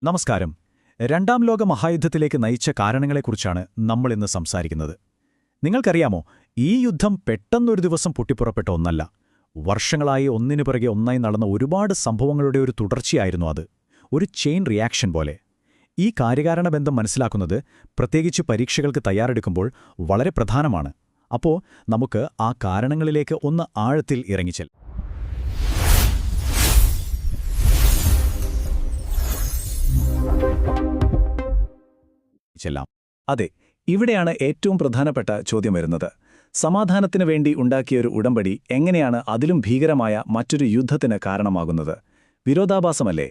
നമസ്കാരം. രണ്ടാം ലോക മഹായുദ്ധത്തിലേക്ക് നയിച്ച കാരണങ്ങളെക്കുറിച്ചാണ് നമ്മളിന്ന് സംസാരിക്കുന്നത്. നിങ്ങൾക്കറിയാമോ, ഈ യുദ്ധം പെട്ടെന്നൊരു ദിവസം പൊട്ടിപ്പുറപ്പെട്ട ഒന്നല്ല. വർഷങ്ങളായി ഒന്നിനു പിറകെ ഒന്നായി നടന്ന ഒരുപാട് സംഭവങ്ങളുടെ ഒരു തുടർച്ചയായിരുന്നു അത്. ഒരു ചെയിൻ റിയാക്ഷൻ പോലെ. ഈ കാര്യകാരണബന്ധം മനസ്സിലാക്കുന്നത്, പ്രത്യേകിച്ച് പരീക്ഷകൾക്ക് തയ്യാറെടുക്കുമ്പോൾ, വളരെ പ്രധാനമാണ്. അപ്പോൾ നമുക്ക് ആ കാരണങ്ങളിലേക്ക് ഒന്ന് ആഴത്തിൽ ഇറങ്ങിച്ചെല്ലാം. അതെ, ഇവിടെയാണ് ഏറ്റവും പ്രധാനപ്പെട്ട ചോദ്യം വരുന്നത്. സമാധാനത്തിനു വേണ്ടി ഉണ്ടാക്കിയൊരു ഉടമ്പടി എങ്ങനെയാണ് അതിലും ഭീകരമായ മറ്റൊരു യുദ്ധത്തിന് കാരണമാകുന്നത്? വിരോധാഭാസമല്ലേ?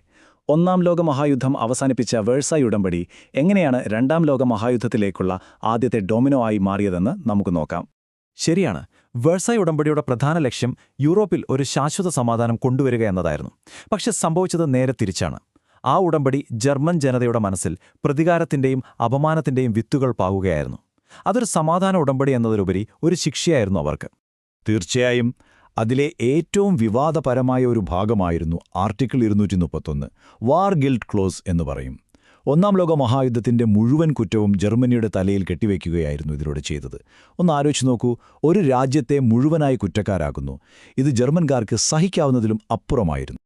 ഒന്നാം ലോക മഹായുദ്ധം അവസാനിപ്പിച്ച വേഴ്സായ് ഉടമ്പടി എങ്ങനെയാണ് രണ്ടാം ലോക മഹായുദ്ധത്തിലേക്കുള്ള ആദ്യത്തെ ഡൊമിനോ ആയി മാറിയതെന്ന് നമുക്ക് നോക്കാം. ശരിയാണ്. വേഴ്സായ് ഉടമ്പടിയുടെ പ്രധാന ലക്ഷ്യം യൂറോപ്പിൽ ഒരു ശാശ്വത സമാധാനം കൊണ്ടുവരിക എന്നതായിരുന്നു. പക്ഷെ സംഭവിച്ചത് നേരെ തിരിച്ചാണ്. ആ ഉടമ്പടി ജർമ്മൻ ജനതയുടെ മനസ്സിൽ പ്രതികാരത്തിന്റെയും അപമാനത്തിന്റെയും വിത്തുകൾ പാകുകയായിരുന്നു. അതൊരു സമാധാന ഉടമ്പടി എന്നതിലുപരി ഒരു ശിക്ഷയായിരുന്നു അവർക്ക്. തീർച്ചയായും അതിലെ ഏറ്റവും വിവാദപരമായ ഒരു ഭാഗമായിരുന്നു ആർട്ടിക്കിൾ 231, വാർ ഗിൽറ്റ് ക്ലോസ് എന്ന് പറയും. ഒന്നാം ലോക മഹായുദ്ധത്തിന്റെ മുഴുവൻ കുറ്റവും ജർമ്മനിയുടെ തലയിൽ കെട്ടിവയ്ക്കുകയായിരുന്നു ഇതിലൂടെ ചെയ്തത്. ഒന്ന് ആലോചിച്ച് നോക്കൂ, ഒരു രാജ്യത്തെ മുഴുവനായി കുറ്റക്കാരാക്കുന്നു. ഇത് ജർമ്മൻകാർക്ക് സഹിക്കാവുന്നതിലും അപ്പുറമായിരുന്നു.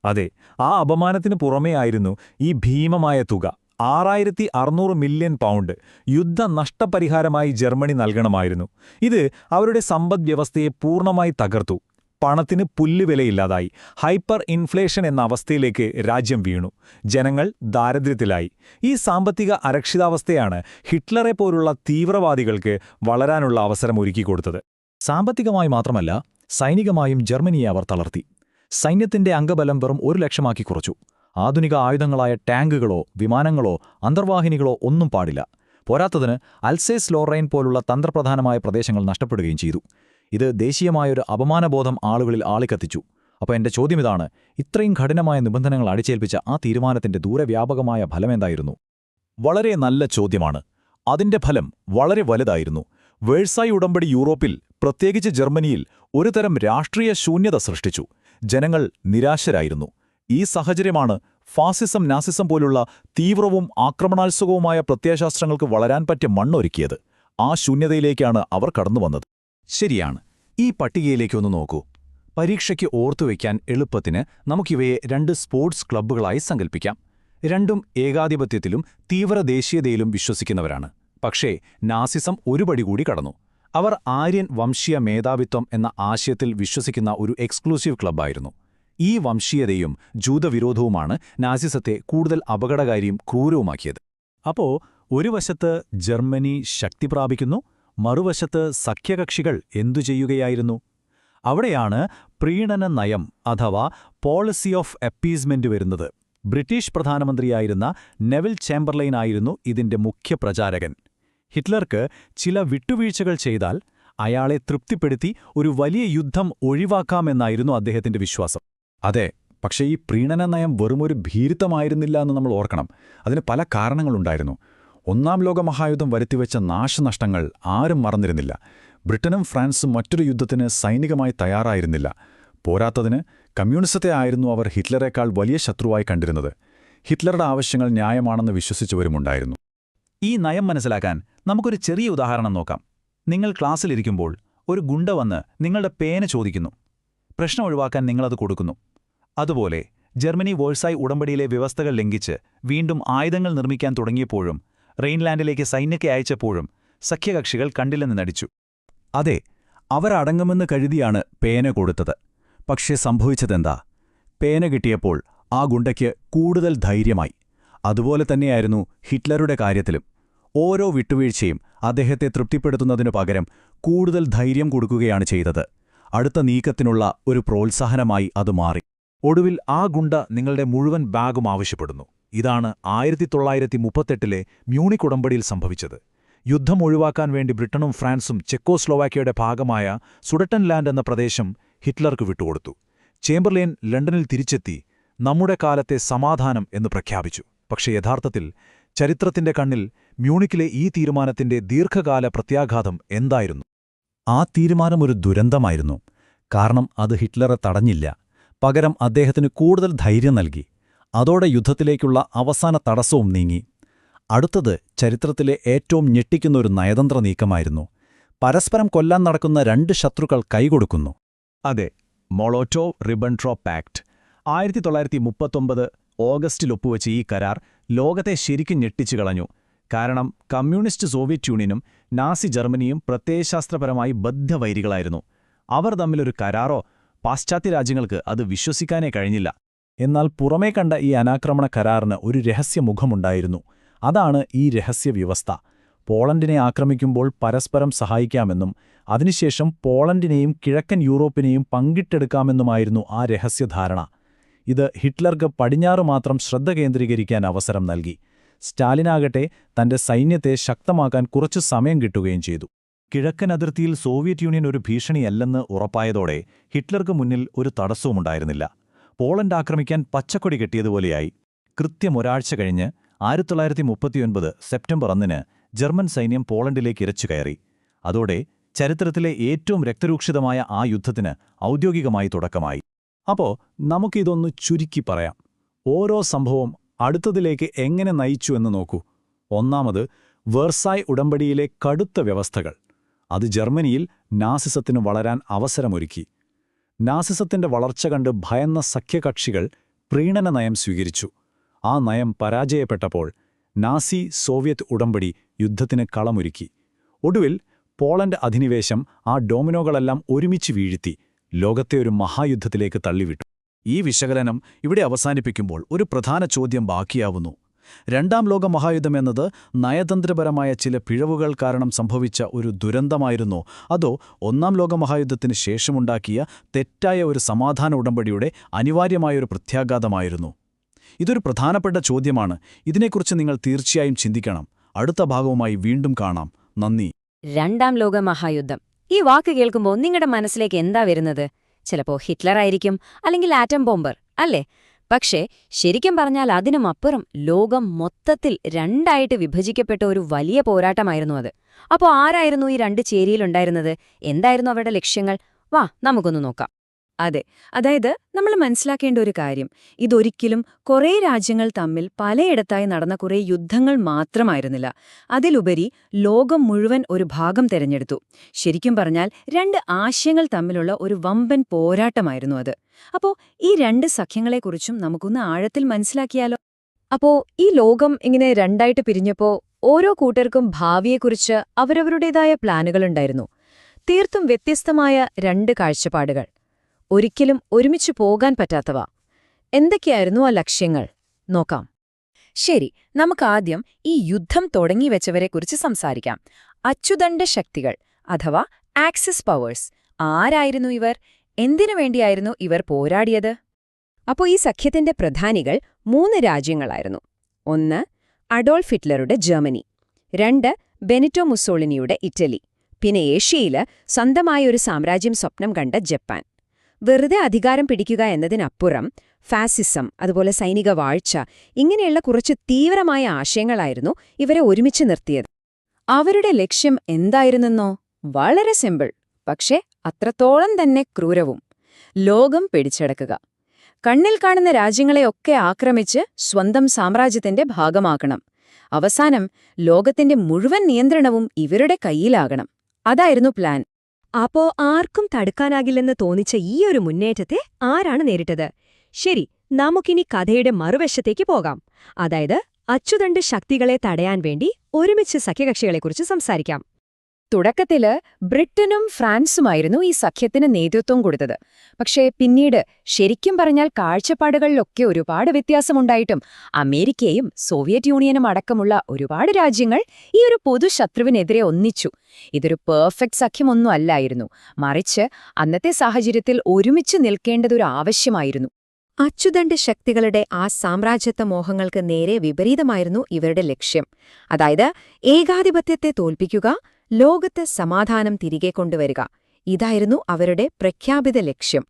അതെ, ആ അപമാനത്തിന് പുറമെയായിരുന്നു ഈ ഭീമമായ തുക. 6600 മില്യൺ പൗണ്ട് യുദ്ധ നഷ്ടപരിഹാരമായി ജർമ്മനി നൽകണമായിരുന്നു. ഇത് അവരുടെ സമ്പദ്വ്യവസ്ഥയെ പൂർണ്ണമായി തകർത്തു. പണത്തിന് പുല്ലുവിലയില്ലാതായി. ഹൈപ്പർ ഇൻഫ്ലേഷൻ എന്ന അവസ്ഥയിലേക്ക് രാജ്യം വീണു. ജനങ്ങൾ ദാരിദ്ര്യത്തിലായി. ഈ സാമ്പത്തിക അരക്ഷിതാവസ്ഥയാണ് ഹിറ്റ്ലറെ പോലുള്ള തീവ്രവാദികൾക്ക് വളരാനുള്ള അവസരം ഒരുക്കിക്കൊടുത്തത്. സാമ്പത്തികമായി മാത്രമല്ല, സൈനികമായും ജർമ്മനിയെ അവർ തളർത്തി. സൈന്യത്തിന്റെ അംഗബലം വെറും 1,00,000 കുറച്ചു. ആധുനിക ആയുധങ്ങളായ ടാങ്കുകളോ വിമാനങ്ങളോ അന്തർവാഹിനികളോ ഒന്നും പാടില്ല. പോരാത്തതിന് അൽസേസ് ലോറൈൻ പോലുള്ള തന്ത്രപ്രധാനമായ പ്രദേശങ്ങൾ നഷ്ടപ്പെടുകയും ചെയ്തു. ഇത് ദേശീയമായൊരു അപമാനബോധം ആളുകളിൽ ആളിക്കത്തിച്ചു. അപ്പോൾ എന്റെ ചോദ്യമിതാണ്, ഇത്രയും കഠിനമായ നിബന്ധനകൾ അടിച്ചേൽപ്പിച്ച ആ തീരുമാനത്തിന്റെ ദൂരവ്യാപകമായ ഫലമെന്തായിരുന്നു? വളരെ നല്ല ചോദ്യമാണ്. അതിന്റെ ഫലം വളരെ വലുതായിരുന്നു. വേഴ്സായ് ഉടമ്പടി യൂറോപ്പിൽ, പ്രത്യേകിച്ച് ജർമ്മനിയിൽ, ഒരുതരം രാഷ്ട്രീയ ശൂന്യത സൃഷ്ടിച്ചു. ജനങ്ങൾ നിരാശരായിരുന്നു. ഈ സാഹചര്യമാണ് ഫാസിസം, നാസിസം പോലുള്ള തീവ്രവും ആക്രമണാത്സുകവുമായ പ്രത്യയശാസ്ത്രങ്ങൾക്ക് വളരാൻ പറ്റിയ മണ്ണൊരുക്കിയത്. ആ ശൂന്യതയിലേക്കാണ് അവർ കടന്നുവന്നത്. ശരിയാണ്. ഈ പട്ടികയിലേക്കൊന്ന് നോക്കൂ. പരീക്ഷയ്ക്ക് ഓർത്തുവയ്ക്കാൻ എളുപ്പത്തിന് നമുക്കിവയെ 2 സ്പോർട്സ് ക്ലബ്ബുകളായി സങ്കൽപ്പിക്കാം. രണ്ടും ഏകാധിപത്യത്തിലും തീവ്ര ദേശീയതയിലും വിശ്വസിക്കുന്നവരാണ്. പക്ഷേ നാസിസം ഒരുപടി കൂടി കടന്നു. അവർ ആര്യൻ വംശീയ മേധാവിത്വം എന്ന ആശയത്തിൽ വിശ്വസിക്കുന്ന ഒരു എക്സ്ക്ലൂസീവ് ക്ലബ്ബായിരുന്നു. ഈ വംശീയതയും ജൂതവിരോധവുമാണ് നാസിസത്തെ കൂടുതൽ അപകടകാരിയും ക്രൂരവുമാക്കിയത്. അപ്പോ ഒരു വശത്ത് ജർമ്മനി ശക്തി പ്രാപിക്കുന്നു, മറുവശത്ത് സഖ്യകക്ഷികൾ എന്തു ചെയ്യുകയായിരുന്നു? അവിടെയാണ് പ്രീണന നയം അഥവാ പോളിസി ഓഫ് അപ്പീസ്മെന്റ് വരുന്നത്. ബ്രിട്ടീഷ് പ്രധാനമന്ത്രിയായിരുന്ന നെവിൽ ചേംബർലൈൻ ആയിരുന്നു ഇതിന്റെ മുഖ്യ പ്രചാരകൻ. ഹിറ്റ്ലർക്ക് ചില വിട്ടുവീഴ്ചകൾ ചെയ്താൽ അയാളെ തൃപ്തിപ്പെടുത്തി ഒരു വലിയ യുദ്ധം ഒഴിവാക്കാമെന്നായിരുന്നു അദ്ദേഹത്തിന്റെ വിശ്വാസം. അതെ, പക്ഷേ ഈ പ്രീണന നയം വെറുമൊരു ഭീരുത്വമായിരുന്നില്ല എന്ന് നമ്മൾ ഓർക്കണം. അതിന് പല കാരണങ്ങളുണ്ടായിരുന്നു. ഒന്നാം ലോക മഹായുദ്ധം വരുത്തിവെച്ച നാശനഷ്ടങ്ങൾ ആരും മറന്നിരുന്നില്ല. ബ്രിട്ടനും ഫ്രാൻസും മറ്റൊരു യുദ്ധത്തിന് സൈനികമായി തയ്യാറായിരുന്നില്ല. പോരാത്തതിന് കമ്മ്യൂണിസത്തെ ആയിരുന്നു അവർ ഹിറ്റ്ലറേക്കാൾ വലിയ ശത്രുവായി കണ്ടിരുന്നത്. ഹിറ്റ്ലറുടെ ആവശ്യങ്ങൾ ന്യായമാണെന്ന് വിശ്വസിച്ചവരുമുണ്ടായിരുന്നു. ഈ നയം മനസ്സിലാക്കാൻ നമുക്കൊരു ചെറിയ ഉദാഹരണം നോക്കാം. നിങ്ങൾ ക്ലാസ്സിലിരിക്കുമ്പോൾ ഒരു ഗുണ്ട വന്ന് നിങ്ങളുടെ പേന ചോദിക്കുന്നു. പ്രശ്നം ഒഴിവാക്കാൻ നിങ്ങളത് കൊടുക്കുന്നു. അതുപോലെ ജർമ്മനി വേഴ്സായ് ഉടമ്പടിയിലെ വ്യവസ്ഥകൾ ലംഘിച്ച് വീണ്ടും ആയുധങ്ങൾ നിർമ്മിക്കാൻ തുടങ്ങിയപ്പോഴും റെയിൻലാൻഡിലേക്ക് സൈന്യത്തെ അയച്ചപ്പോഴും സഖ്യകക്ഷികൾ കണ്ടില്ലെന്ന് നടിച്ചു. അതെ, അവരടങ്ങുമെന്ന് കരുതിയാണ് പേന കൊടുത്തത്. പക്ഷേ സംഭവിച്ചതെന്താ? പേന കിട്ടിയപ്പോൾ ആ ഗുണ്ടയ്ക്ക് കൂടുതൽ ധൈര്യമായി. അതുപോലെ തന്നെയായിരുന്നു ഹിറ്റ്ലറുടെ കാര്യത്തിലും. ഓരോ വിട്ടുവീഴ്ചയും അദ്ദേഹത്തെ തൃപ്തിപ്പെടുത്തുന്നതിനു പകരം കൂടുതൽ ധൈര്യം കൊടുക്കുകയാണ് ചെയ്തത്. അടുത്ത നീക്കത്തിനുള്ള ഒരു പ്രോത്സാഹനമായി അത് മാറി. ഒടുവിൽ ആ ഗുണ്ട നിങ്ങളുടെ മുഴുവൻ ബാഗും ആവശ്യപ്പെടുന്നു. ഇതാണ് 1938 മ്യൂണിക് ഉടമ്പടിയിൽ സംഭവിച്ചത്. യുദ്ധം ഒഴിവാക്കാൻ വേണ്ടി ബ്രിട്ടനും ഫ്രാൻസും ചെക്കോസ്ലോവാക്യയുടെ ഭാഗമായ സുഡറ്റൻലാൻഡ് എന്ന പ്രദേശം ഹിറ്റ്ലർക്ക് വിട്ടുകൊടുത്തു. ചേംബർലൈൻ ലണ്ടനിൽ തിരിച്ചെത്തി നമ്മുടെ കാലത്തെ സമാധാനം എന്ന് പ്രഖ്യാപിച്ചു. പക്ഷേ യഥാർത്ഥത്തിൽ ചരിത്രത്തിന്റെ കണ്ണിൽ മ്യൂണിക്കിലെ ഈ തീരുമാനത്തിന്റെ ദീർഘകാല പ്രത്യാഘാതം എന്തായിരുന്നു? ആ തീരുമാനം ഒരു ദുരന്തമായിരുന്നു. കാരണം അത് ഹിറ്റ്ലറെ തടഞ്ഞില്ല. പകരം അദ്ദേഹത്തിന് കൂടുതൽ ധൈര്യം നൽകി. അതോടെ യുദ്ധത്തിലേക്കുള്ള അവസാന തടസ്സവും നീങ്ങി. അടുത്തത് ചരിത്രത്തിലെ ഏറ്റവും ഞെട്ടിക്കുന്ന ഒരു നയതന്ത്ര നീക്കമായിരുന്നു. പരസ്പരം കൊല്ലാൻ നടക്കുന്ന രണ്ട് ശത്രുക്കൾ കൈകൊടുക്കുന്നു. അതെ, മോളോറ്റോവ്-റിബൻട്രോപ്പ് പാക്ട്. 1939 ഓഗസ്റ്റിൽ ഒപ്പുവെച്ച ഈ കരാർ ലോകത്തെ ശരിക്കും ഞെട്ടിച്ചു കളഞ്ഞു. കാരണം കമ്മ്യൂണിസ്റ്റ് സോവിയറ്റ് യൂണിയനും നാസി ജർമ്മനിയും പ്രത്യയശാസ്ത്രപരമായി ബദ്ധവൈരികളായിരുന്നു. അവർ തമ്മിലൊരു കരാറോ പാശ്ചാത്യ രാജ്യങ്ങൾക്ക് അത് വിശ്വസിക്കാനേ കഴിഞ്ഞില്ല. എന്നാൽ പുറമേ കണ്ട ഈ അനാക്രമണ കരാറിന് ഒരു രഹസ്യമുഖമുണ്ടായിരുന്നു. അതാണ് ഈ രഹസ്യവ്യവസ്ഥ. പോളണ്ടിനെ ആക്രമിക്കുമ്പോൾ പരസ്പരം സഹായിക്കാമെന്നും അതിനുശേഷം പോളണ്ടിനെയും കിഴക്കൻ യൂറോപ്പിനെയും പങ്കിട്ടെടുക്കാമെന്നുമായിരുന്നു ആ രഹസ്യധാരണ. ഇത് ഹിറ്റ്ലർക്ക് പടിഞ്ഞാറ് മാത്രം ശ്രദ്ധ കേന്ദ്രീകരിക്കാൻ അവസരം നൽകി. സ്റ്റാലിനാകട്ടെ തന്റെ സൈന്യത്തെ ശക്തമാക്കാൻ കുറച്ചു സമയം കിട്ടുകയും ചെയ്തു. കിഴക്കൻ അതിർത്തിയിൽ സോവിയറ്റ് യൂണിയൻ ഒരു ഭീഷണിയല്ലെന്ന് ഉറപ്പായതോടെ ഹിറ്റ്ലർക്ക് മുന്നിൽ ഒരു തടസ്സവുമുണ്ടായിരുന്നില്ല. പോളണ്ട് ആക്രമിക്കാൻ പച്ചക്കൊടി കെട്ടിയതുപോലെയായി. കൃത്യം ഒരാഴ്ച കഴിഞ്ഞ് 1939 സെപ്റ്റംബർ 1 ജർമ്മൻ സൈന്യം പോളണ്ടിലേക്ക് ഇരച്ചുകയറി. അതോടെ ചരിത്രത്തിലെ ഏറ്റവും രക്തരൂക്ഷിതമായ ആ യുദ്ധത്തിന് ഔദ്യോഗികമായി തുടക്കമായി. അപ്പോ നമുക്കിതൊന്ന് ചുരുക്കി പറയാം. ഓരോ സംഭവം അടുത്തതിലേക്ക് എങ്ങനെ നയിച്ചു എന്ന് നോക്കൂ. ഒന്നാമത്, വേഴ്സായ് ഉടമ്പടിയിലെ കടുത്ത വ്യവസ്ഥകൾ. അത് ജർമ്മനിയിൽ നാസിസത്തിന് വളരാൻ അവസരമൊരുക്കി. നാസിസത്തിന്റെ വളർച്ച കണ്ട് ഭയന്ന സഖ്യകക്ഷികൾ പ്രീണന നയം സ്വീകരിച്ചു. ആ നയം പരാജയപ്പെട്ടപ്പോൾ നാസി സോവിയറ്റ് ഉടമ്പടി യുദ്ധത്തിന് കളമൊരുക്കി. ഒടുവിൽ പോളണ്ട് അധിനിവേശം ആ ഡോമിനോകളെല്ലാം ഒരുമിച്ച് വീഴ്ത്തി ലോകത്തെ ഒരു മഹായുദ്ധത്തിലേക്ക് തള്ളിവിട്ടു. ഈ വിശകലനം ഇവിടെ അവസാനിപ്പിക്കുമ്പോൾ ഒരു പ്രധാന ചോദ്യം ബാക്കിയാവുന്നു. രണ്ടാം ലോക മഹായുദ്ധം എന്നത് നയതന്ത്രപരമായ ചില പിഴവുകൾ കാരണം സംഭവിച്ച ഒരു ദുരന്തമായിരുന്നോ, അതോ ഒന്നാം ലോക മഹായുദ്ധത്തിന് ശേഷമുണ്ടാക്കിയ തെറ്റായ ഒരു സമാധാന ഉടമ്പടിയുടെ അനിവാര്യമായൊരു പ്രത്യാഘാതമായിരുന്നു? ഇതൊരു പ്രധാനപ്പെട്ട ചോദ്യമാണ്. ഇതിനെക്കുറിച്ച് നിങ്ങൾ തീർച്ചയായും ചിന്തിക്കണം. അടുത്ത ഭാഗവുമായി വീണ്ടും കാണാം. നന്ദി. രണ്ടാം ലോക മഹായുദ്ധം. ഈ വാക്ക് കേൾക്കുമ്പോൾ നിങ്ങളുടെ മനസ്സിലേക്ക് എന്താ വരുന്നത്? ചിലപ്പോ ഹിറ്റ്ലർ ആയിരിക്കും, അല്ലെങ്കിൽ ആറ്റം ബോംബർ, അല്ലേ? പക്ഷേ ശരിക്കും പറഞ്ഞാൽ അതിനുമപ്പുറം ലോകം മൊത്തത്തിൽ രണ്ടായിട്ട് വിഭജിക്കപ്പെട്ട ഒരു വലിയ പോരാട്ടമായിരുന്നു അത്. അപ്പോൾ ആരായിരുന്നു ഈ രണ്ട് ചേരിയിലുണ്ടായിരുന്നത്? എന്തായിരുന്നു അവരുടെ ലക്ഷ്യങ്ങൾ? വാ, നമുക്കൊന്ന് നോക്കാം. അതെ, അതായത് നമ്മൾ മനസ്സിലാക്കേണ്ട ഒരു കാര്യം, ഇതൊരിക്കലും കുറേ രാജ്യങ്ങൾ തമ്മിൽ പലയിടത്തായി നടന്ന കുറേ യുദ്ധങ്ങൾ മാത്രമായിരുന്നില്ല. അതിലുപരി ലോകം മുഴുവൻ ഒരു ഭാഗം തെരഞ്ഞെടുത്തു. ശരിക്കും പറഞ്ഞാൽ രണ്ട് ആശയങ്ങൾ തമ്മിലുള്ള ഒരു വമ്പൻ പോരാട്ടമായിരുന്നു അത്. അപ്പോ ഈ രണ്ട് സഖ്യങ്ങളെക്കുറിച്ചും നമുക്കൊന്ന് ആഴത്തിൽ മനസ്സിലാക്കിയാലോ? അപ്പോ ഈ ലോകം ഇങ്ങനെ രണ്ടായിട്ട് പിരിഞ്ഞപ്പോ ഓരോ കൂട്ടർക്കും ഭാവിയെക്കുറിച്ച് അവരവരുടേതായ പ്ലാനുകളുണ്ടായിരുന്നു. തീർത്തും വ്യത്യസ്തമായ രണ്ട് കാഴ്ചപ്പാടുകൾ, ഒരിക്കലും ഒരുമിച്ചു പോകാൻ പറ്റാത്തവ. എന്തൊക്കെയായിരുന്നു ആ ലക്ഷ്യങ്ങൾ? നോക്കാം. ശരി, നമുക്കാദ്യം ഈ യുദ്ധം തുടങ്ങിവെച്ചവരെക്കുറിച്ച് സംസാരിക്കാം. അച്ചുതണ്ട് ശക്തികൾ അഥവാ ആക്സിസ് പവേഴ്സ്. ആരായിരുന്നു ഇവർ? എന്തിനു വേണ്ടിയായിരുന്നു ഇവർ പോരാടിയത്? അപ്പോൾ ഈ സഖ്യത്തിന്റെ പ്രധാനികൾ 3 രാജ്യങ്ങളായിരുന്നു. 1 അഡോൾഫ് ഹിറ്റ്ലറുടെ ജർമ്മനി, 2 ബെനിറ്റോ മുസോളിനിയുടെ ഇറ്റലി, പിന്നെ ഏഷ്യയില് സ്വന്തമായൊരു സാമ്രാജ്യം സ്വപ്നം കണ്ട ജപ്പാൻ. വെറുതെ അധികാരം പിടിക്കുക എന്നതിനപ്പുറം ഫാസിസം, അതുപോലെ സൈനിക വാഴ്ച, ഇങ്ങനെയുള്ള കുറച്ച് തീവ്രമായ ആശയങ്ങളായിരുന്നു ഇവരെ ഒരുമിച്ച് നിർത്തിയത്. അവരുടെ ലക്ഷ്യം എന്തായിരുന്നെന്നോ? വളരെ സിമ്പിൾ, പക്ഷേ അത്രത്തോളം തന്നെ ക്രൂരവും. ലോകം പിടിച്ചടക്കുക. കണ്ണിൽ കാണുന്ന രാജ്യങ്ങളെയൊക്കെ ആക്രമിച്ച് സ്വന്തം സാമ്രാജ്യത്തിന്റെ ഭാഗമാക്കണം. അവസാനം ലോകത്തിന്റെ മുഴുവൻ നിയന്ത്രണവും ഇവരുടെ കയ്യിലാകണം. അതായിരുന്നു പ്ലാൻ. അപ്പോ ആർക്കും തടുക്കാനാകില്ലെന്ന് തോന്നിച്ച ഈയൊരു മുന്നേറ്റത്തെ ആരാണ് നേരിട്ടത്? ശരി, നമുക്കിനി കഥയുടെ മറുവശത്തേക്ക് പോകാം. അതായത് അച്ചുതണ്ട് ശക്തികളെ തടയാൻ വേണ്ടി ഒരുമിച്ച് സഖ്യകക്ഷികളെക്കുറിച്ച് സംസാരിക്കാം. തുടക്കത്തില് ബ്രിട്ടനും ഫ്രാൻസുമായിരുന്നു ഈ സഖ്യത്തിന് നേതൃത്വം കൊടുത്തത്. പക്ഷേ പിന്നീട് ശരിക്കും പറഞ്ഞാൽ കാഴ്ചപ്പാടുകളിലൊക്കെ ഒരുപാട് വ്യത്യാസമുണ്ടായിട്ടും അമേരിക്കയും സോവിയറ്റ് യൂണിയനും അടക്കമുള്ള ഒരുപാട് രാജ്യങ്ങൾ ഈ ഒരു പൊതുശത്രുവിനെതിരെ ഒന്നിച്ചു. ഇതൊരു പെർഫെക്റ്റ് സഖ്യമൊന്നും അല്ലായിരുന്നു, മറിച്ച് അന്നത്തെ സാഹചര്യത്തിൽ ഒരുമിച്ച് നിൽക്കേണ്ടതൊരു ആവശ്യമായിരുന്നു. അച്ചുതണ്ട് ശക്തികളുടെ ആ സാമ്രാജ്യത്വ മോഹങ്ങൾക്ക് നേരെ വിപരീതമായിരുന്നു ഇവരുടെ ലക്ഷ്യം. അതായത് ഏകാധിപത്യത്തെ തോൽപ്പിക്കുക, ലോകത്ത് സമാധാനം തിരികെ കൊണ്ടുവരിക. ഇതായിരുന്നു അവരുടെ പ്രഖ്യാപിത ലക്ഷ്യം.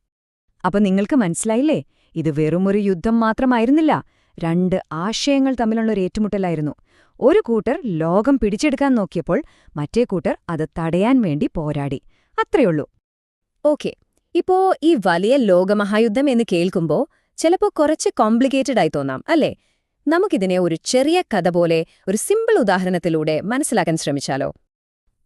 അപ്പൊ നിങ്ങൾക്ക് മനസ്സിലായില്ലേ? ഇത് വെറുമൊരു യുദ്ധം മാത്രമായിരുന്നില്ല, രണ്ട് ആശയങ്ങൾ തമ്മിലുള്ളൊരു ഏറ്റുമുട്ടലായിരുന്നു. ഒരു കൂട്ടർ ലോകം പിടിച്ചെടുക്കാൻ നോക്കിയപ്പോൾ മറ്റേ കൂട്ടർ അത് തടയാൻ വേണ്ടി പോരാടി. അത്രയുള്ളൂ. ഓക്കെ, ഇപ്പോ ഈ വലിയ ലോകമഹായുദ്ധം എന്ന് കേൾക്കുമ്പോൾ ചിലപ്പോൾ കുറച്ച് കോംപ്ലിക്കേറ്റഡ് ആയി തോന്നാം അല്ലേ? നമുക്കിതിനെ ഒരു ചെറിയ കഥ പോലെ ഒരു സിമ്പിൾ ഉദാഹരണത്തിലൂടെ മനസ്സിലാക്കാൻ ശ്രമിച്ചാലോ?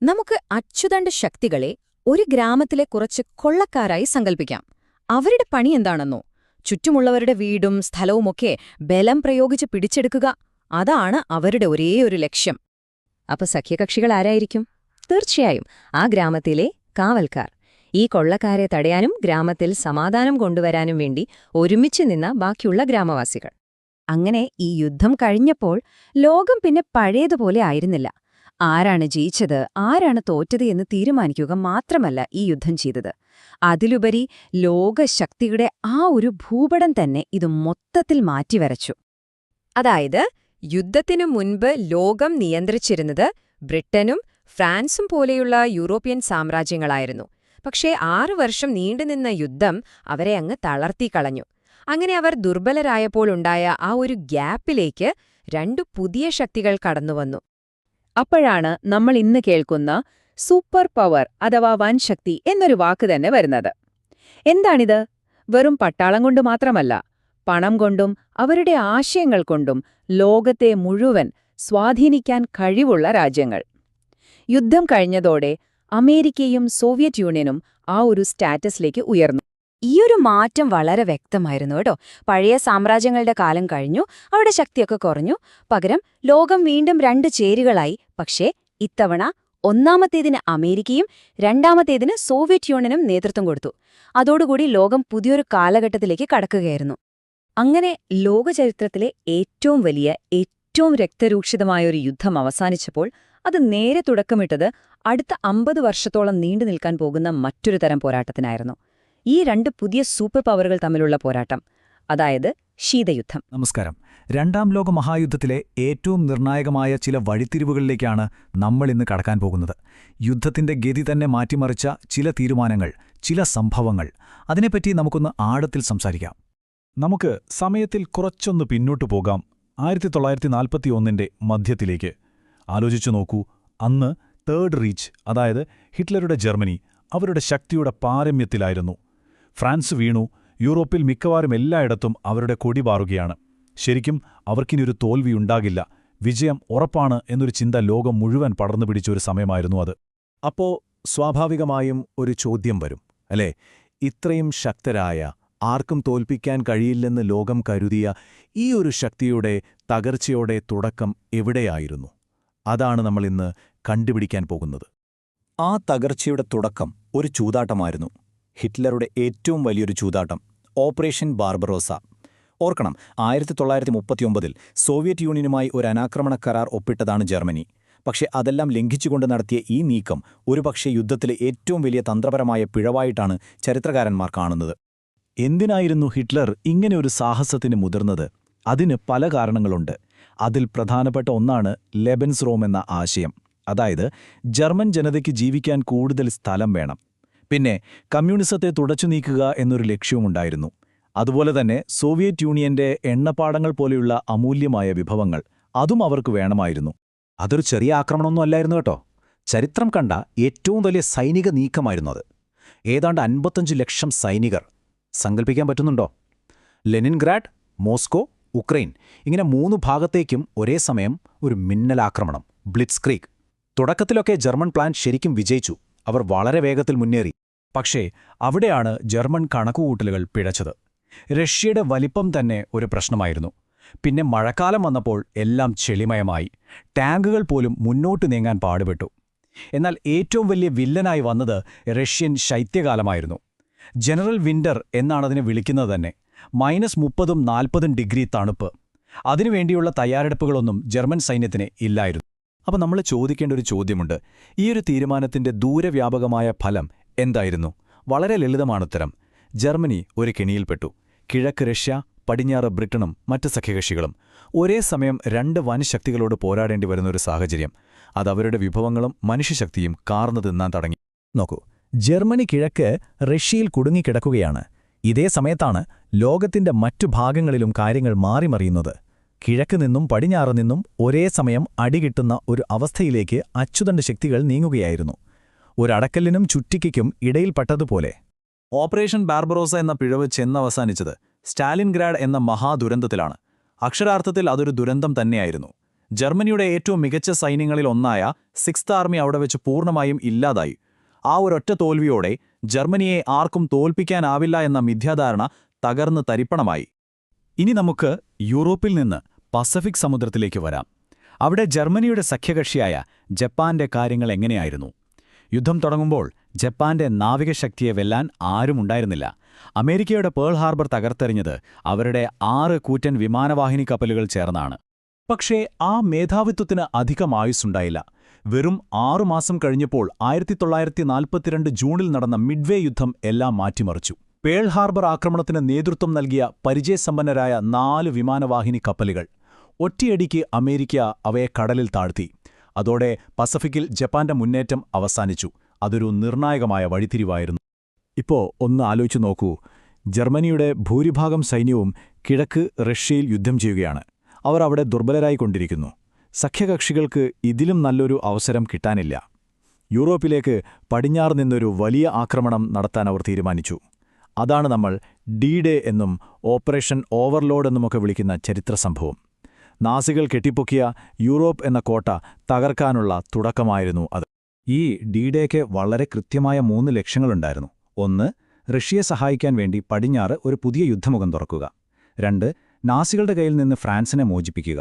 നമുക്ക് അച്ചുതണ്ട് ശക്തികളെ ഒരു ഗ്രാമത്തിലെ കുറച്ച് കൊള്ളക്കാരായി സങ്കൽപ്പിക്കാം. അവരുടെ പണി എന്താണെന്നോ? ചുറ്റുമുള്ളവരുടെ വീടും സ്ഥലവുമൊക്കെ ബലം പ്രയോഗിച്ച് പിടിച്ചെടുക്കുക. അതാണ് അവരുടെ ഒരേയൊരു ലക്ഷ്യം. അപ്പൊ സഖ്യകക്ഷികൾ ആരായിരിക്കും? തീർച്ചയായും ആ ഗ്രാമത്തിലെ കാവൽക്കാർ. ഈ കൊള്ളക്കാരെ തടയാനും ഗ്രാമത്തിൽ സമാധാനം കൊണ്ടുവരാനും വേണ്ടി ഒരുമിച്ച് നിന്ന ബാക്കിയുള്ള ഗ്രാമവാസികൾ. അങ്ങനെ ഈ യുദ്ധം കഴിഞ്ഞപ്പോൾ ലോകം പിന്നെ പഴയതുപോലെ ആയിരുന്നില്ല. ആരാണ് ജയിച്ചത്, ആരാണ് തോറ്റത് എന്ന് തീരുമാനിക്കുക മാത്രമല്ല ഈ യുദ്ധം ചെയ്തത്. അതിലുപരി ലോകശക്തിയുടെ ആ ഒരു ഭൂപടം തന്നെ ഇത് മൊത്തത്തിൽ മാറ്റിവരച്ചു. അതായത് യുദ്ധത്തിനു മുൻപ് ലോകം നിയന്ത്രിച്ചിരുന്നത് ബ്രിട്ടനും ഫ്രാൻസും പോലെയുള്ള യൂറോപ്യൻ സാമ്രാജ്യങ്ങളായിരുന്നു. പക്ഷേ 6 വർഷം നീണ്ടുനിന്ന യുദ്ധം അവരെ അങ്ങ് തളർത്തിക്കളഞ്ഞു. അങ്ങനെ അവർ ദുർബലരായപ്പോഴുണ്ടായ ആ ഒരു ഗ്യാപ്പിലേക്ക് 2 പുതിയ ശക്തികൾ കടന്നുവന്നു. അപ്പോഴാണ് നമ്മൾ ഇന്ന് കേൾക്കുന്ന സൂപ്പർ പവർ അഥവാ വൻശക്തി എന്നൊരു വാക്ക് തന്നെ വരുന്നത്. എന്താണിത്? വെറും പട്ടാളം കൊണ്ട് മാത്രമല്ല, പണം കൊണ്ടും അവരുടെ ആശയങ്ങൾ കൊണ്ടും ലോകത്തെ മുഴുവൻ സ്വാധീനിക്കാൻ കഴിവുള്ള രാജ്യങ്ങൾ. യുദ്ധം കഴിഞ്ഞതോടെ അമേരിക്കയും സോവിയറ്റ് യൂണിയനും ആ ഒരു സ്റ്റാറ്റസിലേക്ക് ഉയർന്നു. ഈയൊരു മാറ്റം വളരെ വ്യക്തമായിരുന്നു കേട്ടോ. പഴയ സാമ്രാജ്യങ്ങളുടെ കാലം കഴിഞ്ഞു, അവരുടെ ശക്തിയൊക്കെ കുറഞ്ഞു. പകരം ലോകം വീണ്ടും 2 ചേരികളായി. പക്ഷേ ഇത്തവണ ഒന്നാമത്തേതിന് അമേരിക്കയും രണ്ടാമത്തേതിന് സോവിയറ്റ് യൂണിയനും നേതൃത്വം കൊടുത്തു. അതോടുകൂടി ലോകം പുതിയൊരു കാലഘട്ടത്തിലേക്ക് കടക്കുകയായിരുന്നു. അങ്ങനെ ലോകചരിത്രത്തിലെ ഏറ്റവും വലിയ, ഏറ്റവും രക്തരൂക്ഷിതമായൊരു യുദ്ധം അവസാനിച്ചപ്പോൾ അത് നേരെ തുടക്കമിട്ടത് അടുത്ത 50 വർഷത്തോളം നീണ്ടു നിൽക്കാൻ പോകുന്ന മറ്റൊരു തരം പോരാട്ടത്തിനായിരുന്നു. ഈ 2 പുതിയ സൂപ്പർ പവറുകൾ തമ്മിലുള്ള പോരാട്ടം, അതായത് ശീതയുദ്ധം. നമസ്കാരം. 2ാം ലോക മഹായുദ്ധത്തിലെ ഏറ്റവും നിർണായകമായ ചില വഴിത്തിരിവുകളിലേക്കാണ് നമ്മൾ ഇന്ന് കടക്കാൻ പോകുന്നത്. യുദ്ധത്തിന്റെ ഗതി തന്നെ മാറ്റിമറിച്ച ചില തീരുമാനങ്ങൾ, ചില സംഭവങ്ങൾ. അതിനെപ്പറ്റി നമുക്കൊന്ന് ആഴത്തിൽ സംസാരിക്കാം. നമുക്ക് സമയത്തിൽ കുറച്ചൊന്ന് പിന്നോട്ടു പോകാം. 1941ന്റെ മധ്യത്തിലേക്ക്. ആലോചിച്ചു നോക്കൂ. അന്ന് തേർഡ് റീച്ച്, അതായത് ഹിറ്റ്ലറുടെ ജർമ്മനി, അവരുടെ ശക്തിയുടെ പാരമ്യത്തിലായിരുന്നു. ഫ്രാൻസ് വീണു. യൂറോപ്പിൽ മിക്കവാറും എല്ലായിടത്തും അവരുടെ കൊടി പാറുകയാണ്. ശരിക്കും അവർക്കിനിയൊരു തോൽവിയുണ്ടാകില്ല, വിജയം ഉറപ്പാണ് എന്നൊരു ചിന്ത ലോകം മുഴുവൻ പടർന്നു പിടിച്ചൊരു സമയമായിരുന്നു അത്. അപ്പോ സ്വാഭാവികമായും ഒരു ചോദ്യം വരും, അല്ലേ? ഇത്രയും ശക്തരായ, ആർക്കും തോൽപ്പിക്കാൻ കഴിയില്ലെന്ന് ലോകം കരുതിയ ഈ ഒരു ശക്തിയുടെ തകർച്ചയോടെ തുടക്കം എവിടെയായിരുന്നു? അതാണ് നമ്മളിന്ന് കണ്ടുപിടിക്കാൻ പോകുന്നത്. ആ തകർച്ചയുടെ തുടക്കം ഒരു ചൂതാട്ടമായിരുന്നു. ഹിറ്റ്ലറുടെ ഏറ്റവും വലിയൊരു ചൂതാട്ടം, ഓപ്പറേഷൻ ബാർബറോസ. ഓർക്കണം, 1939-ൽ സോവിയറ്റ് യൂണിയനുമായി ഒരു അനാക്രമണ കരാർ ഒപ്പിട്ടതാണ് ജർമ്മനി. പക്ഷെ അതെല്ലാം ലംഘിച്ചുകൊണ്ട് നടത്തിയ ഈ നീക്കം ഒരുപക്ഷെ യുദ്ധത്തിലെ ഏറ്റവും വലിയ തന്ത്രപരമായ പിഴവായിട്ടാണ് ചരിത്രകാരന്മാർ കാണുന്നത്. എന്തിനായിരുന്നു ഹിറ്റ്ലർ ഇങ്ങനെ ഒരു സാഹസത്തിന് മുതിർന്നത്? അതിന് പല കാരണങ്ങളുണ്ട്. അതിൽ പ്രധാനപ്പെട്ട ഒന്നാണ് ലെബൻസ്റോം എന്ന ആശയം. അതായത് ജർമ്മൻ ജനതയ്ക്ക് ജീവിക്കാൻ കൂടുതൽ സ്ഥലം വേണം. പിന്നെ കമ്മ്യൂണിസത്തെ തുടച്ചു നീക്കുക എന്നൊരു ലക്ഷ്യവുമുണ്ടായിരുന്നു. അതുപോലെ തന്നെ സോവിയറ്റ് യൂണിയന്റെ എണ്ണപ്പാടങ്ങൾ പോലെയുള്ള അമൂല്യമായ വിഭവങ്ങൾ, അതും അവർക്ക് വേണമായിരുന്നു. അതൊരു ചെറിയ ആക്രമണമൊന്നും അല്ലായിരുന്നു കേട്ടോ. ചരിത്രം കണ്ട ഏറ്റവും വലിയ സൈനിക നീക്കമായിരുന്നു അത്. ഏതാണ്ട് 55 ലക്ഷം സൈനികർ. സങ്കല്പിക്കാൻ പറ്റുന്നുണ്ടോ? ലെനിൻഗ്രാഡ്, മോസ്കോ, ഉക്രൈൻ, ഇങ്ങനെ 3 ഭാഗത്തേക്കും ഒരേ സമയം ഒരു മിന്നലാക്രമണം, ബ്ലിറ്റ്സ്ക്രീഗ്. തുടക്കത്തിലൊക്കെ ജർമ്മൻ പ്ലാൻ ശരിക്കും വിജയിച്ചു. അവർ വളരെ വേഗത്തിൽ മുന്നേറി. പക്ഷേ അവിടെയാണ് ജർമ്മൻ കണക്കുകൂട്ടലുകൾ പിഴച്ചത്. റഷ്യയുടെ വലിപ്പം തന്നെ ഒരു പ്രശ്നമായിരുന്നു. പിന്നെ മഴക്കാലം വന്നപ്പോൾ എല്ലാം ചെളിമയമായി. ടാങ്കുകൾ പോലും മുന്നോട്ട് നീങ്ങാൻ പാടുപെട്ടു. എന്നാൽ ഏറ്റവും വലിയ വില്ലനായി വന്നത് റഷ്യൻ ശൈത്യകാലമായിരുന്നു. ജനറൽ വിന്റർ എന്നാണതിനെ വിളിക്കുന്നത് തന്നെ. -30ഉം 40ഉം ഡിഗ്രി തണുപ്പ്. അതിനുവേണ്ടിയുള്ള തയ്യാറെടുപ്പുകളൊന്നും ജർമ്മൻ സൈന്യത്തിന് ഇല്ലായിരുന്നു. അപ്പോൾ നമ്മൾ ചോദിക്കേണ്ട ഒരു ചോദ്യമുണ്ട്. ഈയൊരു തീരുമാനത്തിന്റെ ദൂരവ്യാപകമായ ഫലം എന്തായിരുന്നു? വളരെ ലളിതമാണുത്തരം. ജർമ്മനി ഒരു കെണിയിൽപ്പെട്ടു. കിഴക്ക് റഷ്യ, പടിഞ്ഞാറ് ബ്രിട്ടനും മറ്റ് സഖ്യകക്ഷികളും ഒരേ സമയം 2 വൻശക്തികളോട് പോരാടേണ്ടി വരുന്നൊരു സാഹചര്യം. അതവരുടെ വിഭവങ്ങളും മനുഷ്യശക്തിയും കാർന്നു തിന്നാൻ തുടങ്ങി. നോക്കൂ, ജർമ്മനി കിഴക്ക് റഷ്യയിൽ കുടുങ്ങിക്കിടക്കുകയാണ്. ഇതേ സമയത്താണ് ലോകത്തിന്റെ മറ്റു ഭാഗങ്ങളിലും കാര്യങ്ങൾ മാറിമറിയുന്നത്. കിഴക്ക് നിന്നും പടിഞ്ഞാറ് നിന്നും ഒരേ സമയം അടികിട്ടുന്ന ഒരു അവസ്ഥയിലേക്ക് അച്ചുതണ്ട് ശക്തികൾ നീങ്ങുകയായിരുന്നു. ഒരടക്കല്ലിനും ചുറ്റിക്കും ഇടയിൽപ്പെട്ടതുപോലെ. ഓപ്പറേഷൻ ബാർബറോസ എന്ന പിഴവ് ചെന്നവസാനിച്ചത് സ്റ്റാലിൻഗ്രാഡ് എന്ന മഹാദുരന്തത്തിലാണ്. അക്ഷരാർത്ഥത്തിൽ അതൊരു ദുരന്തം തന്നെയായിരുന്നു. ജർമ്മനിയുടെ ഏറ്റവും മികച്ച സൈന്യങ്ങളിൽ ഒന്നായ 6th ആർമി അവിടെ വെച്ച് പൂർണ്ണമായും ഇല്ലാതായി. ആ ഒരൊറ്റ തോൽവിയോടെ ജർമ്മനിയെ ആർക്കും തോൽപ്പിക്കാനാവില്ല എന്ന മിഥ്യാധാരണ തകർന്ന് തരിപ്പണമായി. ഇനി നമുക്ക് യൂറോപ്പിൽ നിന്ന് പസഫിക് സമുദ്രത്തിലേക്ക് വരാം. അവിടെ ജർമ്മനിയുടെ സഖ്യകക്ഷിയായ ജപ്പാന്റെ കാര്യങ്ങൾ എങ്ങനെയായിരുന്നു? യുദ്ധം തുടങ്ങുമ്പോൾ ജപ്പാന്റെ നാവികശക്തിയെ വെല്ലാൻ ആരുമുണ്ടായിരുന്നില്ല. അമേരിക്കയുടെ പേൾ ഹാർബർ തകർത്തെറിഞ്ഞത് അവരുടെ 6 കൂറ്റൻ വിമാനവാഹിനി കപ്പലുകൾ ചേർന്നാണ്. പക്ഷേ ആ മേധാവിത്വത്തിന് അധികം ആയുസ്സുണ്ടായില്ല. വെറും 6 മാസം കഴിഞ്ഞപ്പോൾ 1942 ജൂണിൽ നടന്ന മിഡ്വേ യുദ്ധം എല്ലാം മാറ്റിമറിച്ചു. പേൾ ഹാർബർ ആക്രമണത്തിന് നേതൃത്വം നൽകിയ പരിചയസമ്പന്നരായ 4 വിമാനവാഹിനി കപ്പലുകൾ. ഒറ്റയടിക്ക് അമേരിക്ക അവയെ കടലിൽ താഴ്ത്തി. അതോടെ പസഫിക്കിൽ ജപ്പാന്റെ മുന്നേറ്റം അവസാനിച്ചു. അതൊരു നിർണായകമായ വഴിത്തിരിവായിരുന്നു. ഇപ്പോ ഒന്ന് ആലോചിച്ചു നോക്കൂ. ജർമ്മനിയുടെ ഭൂരിഭാഗം സൈന്യവും കിഴക്ക് റഷ്യയിൽ യുദ്ധം ചെയ്യുകയാണ്. അവർ അവിടെ ദുർബലരായിക്കൊണ്ടിരിക്കുന്നു. സഖ്യകക്ഷികൾക്ക് ഇതിലും നല്ലൊരു അവസരം കിട്ടാനില്ല. യൂറോപ്പിലേക്ക് പടിഞ്ഞാറ് നിന്നൊരു വലിയ ആക്രമണം നടത്താൻ അവർ തീരുമാനിച്ചു. അതാണ് നമ്മൾ ഡി-ഡേ എന്നും ഓപ്പറേഷൻ ഓവർലോഡ് എന്നുമൊക്കെ വിളിക്കുന്ന ചരിത്ര സംഭവം. നാസികൾ കെട്ടിപ്പൊക്കിയ യൂറോപ്പ് എന്ന കോട്ട തകർക്കാനുള്ള തുടക്കമായിരുന്നു അത്. ഈ ഡി-ഡേക്ക് വളരെ കൃത്യമായ 3 ലക്ഷ്യങ്ങളുണ്ടായിരുന്നു. 1. റഷ്യയെ സഹായിക്കാൻ വേണ്ടി പടിഞ്ഞാറ് ഒരു പുതിയ യുദ്ധമുഖം തുറക്കുക. 2. നാസികളുടെ കയ്യിൽ നിന്ന് ഫ്രാൻസിനെ മോചിപ്പിക്കുക.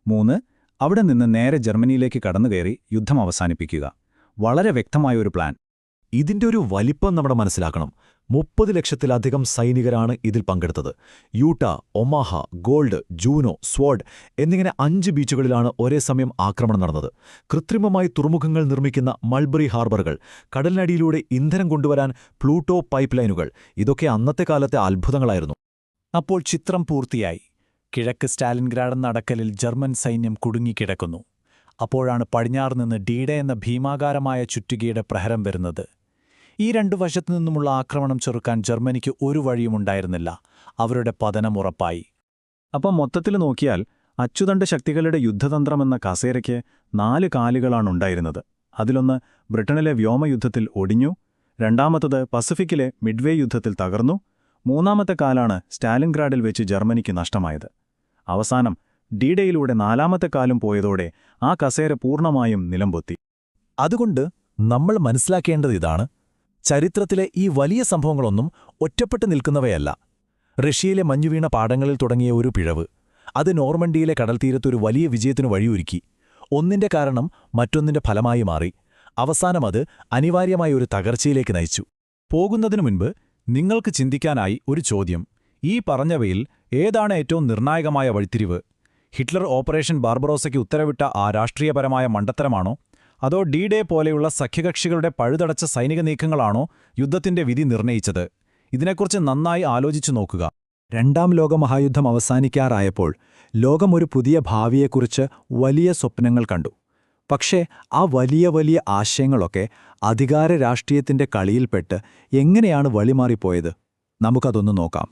3. അവിടെ നിന്ന് നേരെ ജർമ്മനിയിലേക്ക് കടന്നുകയറി യുദ്ധം അവസാനിപ്പിക്കുക. വളരെ വ്യക്തമായ ഒരു പ്ലാൻ. ഇതിന്റെ ഒരു വലിപ്പം നമ്മൾ മനസ്സിലാക്കണം. 30 ലക്ഷത്തിലധികം സൈനികരാണ് ഇതിൽ പങ്കെടുത്തത്. യൂട്ട, ഒമാഹ, ഗോൾഡ്, ജൂനോ, സ്വാഡ് എന്നിങ്ങനെ 5 ബീച്ചുകളിലാണ് ഒരേ സമയം ആക്രമണം നടന്നത്. കൃത്രിമമായി തുറമുഖങ്ങൾ നിർമ്മിക്കുന്ന മൾബറി ഹാർബറുകൾ, കടലിനടിയിലൂടെ ഇന്ധനം കൊണ്ടുവരാൻ പ്ലൂട്ടോ പൈപ്പ് ലൈനുകൾ, ഇതൊക്കെ അന്നത്തെ കാലത്തെ അത്ഭുതങ്ങളായിരുന്നു. അപ്പോൾ ചിത്രം പൂർത്തിയായി. കിഴക്ക് സ്റ്റാലിൻഗ്രാഡ് എന്ന അടക്കലിൽ ജർമ്മൻ സൈന്യം കുടുങ്ങിക്കിടക്കുന്നു. അപ്പോഴാണ് പടിഞ്ഞാറ് നിന്ന് ഡി-ഡേ എന്ന ഭീമാകാരമായ ചുറ്റുകയുടെ പ്രഹരം വരുന്നത്. ഈ 2 വശത്തു നിന്നുമുള്ള ആക്രമണം ചെറുക്കാൻ ജർമ്മനിക്ക് ഒരു വഴിയുമുണ്ടായിരുന്നില്ല. അവരുടെ പതനം ഉറപ്പായി. അപ്പം മൊത്തത്തിൽ നോക്കിയാൽ അച്ചുതണ്ട് ശക്തികളുടെ യുദ്ധതന്ത്രമെന്ന കസേരയ്ക്ക് 4 കാലുകളാണുണ്ടായിരുന്നത്. അതിലൊന്ന് ബ്രിട്ടനിലെ വ്യോമയുദ്ധത്തിൽ ഒടിഞ്ഞു, രണ്ടാമത്തത് പസഫിക്കിലെ മിഡ്വേ യുദ്ധത്തിൽ തകർന്നു, മൂന്നാമത്തെ കാലാണ് സ്റ്റാലിൻഗ്രാഡിൽ വെച്ച് ജർമ്മനിക്ക് നഷ്ടമായത്. അവസാനം ഡി-ഡേയിലൂടെ 4ാമത്തെ കാലും പോയതോടെ ആ കസേര പൂർണ്ണമായും നിലംപൊത്തി. അതുകൊണ്ട് നമ്മൾ മനസ്സിലാക്കേണ്ടത് ഇതാണ്: ചരിത്രത്തിലെ ഈ വലിയ സംഭവങ്ങളൊന്നും ഒറ്റപ്പെട്ടു നിൽക്കുന്നവയല്ല. റഷ്യയിലെ മഞ്ഞുവീണ പാടങ്ങളിൽ തുടങ്ങിയ ഒരു പിഴവ്, അത് നോർമണ്ടിയിലെ കടൽത്തീരത്തൊരു വലിയ വിജയത്തിനു വഴിയൊരുക്കി. ഒന്നിന്റെ കാരണം മറ്റൊന്നിന്റെ ഫലമായി മാറി. അവസാനം അത് അനിവാര്യമായ ഒരു തകർച്ചയിലേക്ക് നയിച്ചു. പോകുന്നതിനു മുൻപ് നിങ്ങൾക്ക് ചിന്തിക്കാനായി ഒരു ചോദ്യം. ഈ പറഞ്ഞവയിൽ ഏതാണ് ഏറ്റവും നിർണായകമായ വഴിത്തിരിവ്? ഹിറ്റ്ലർ ഓപ്പറേഷൻ ബാർബറോസയ്ക്ക് ഉത്തരവിട്ട ആ രാഷ്ട്രീയപരമായ മണ്ടത്തരമാണോ? അതോ ഡി-ഡേ പോലെയുള്ള സഖ്യകക്ഷികളുടെ പഴുതടച്ച സൈനിക നീക്കങ്ങളാണോ യുദ്ധത്തിന്റെ വിധി നിർണയിച്ചത്? ഇതിനെക്കുറിച്ച് നന്നായി ആലോചിച്ചു നോക്കുക. 2ാം ലോകമഹായുദ്ധം അവസാനിക്കാറായപ്പോൾ ലോകം ഒരു പുതിയ ഭാവിയെക്കുറിച്ച് വലിയ സ്വപ്നങ്ങൾ കണ്ടു. പക്ഷേ ആ വലിയ വലിയ ആശയങ്ങളൊക്കെ അധികാര രാഷ്ട്രീയത്തിന്റെ കളിയിൽപ്പെട്ട് എങ്ങനെയാണ് വഴിമാറിപ്പോയത്? നമുക്കതൊന്ന് നോക്കാം.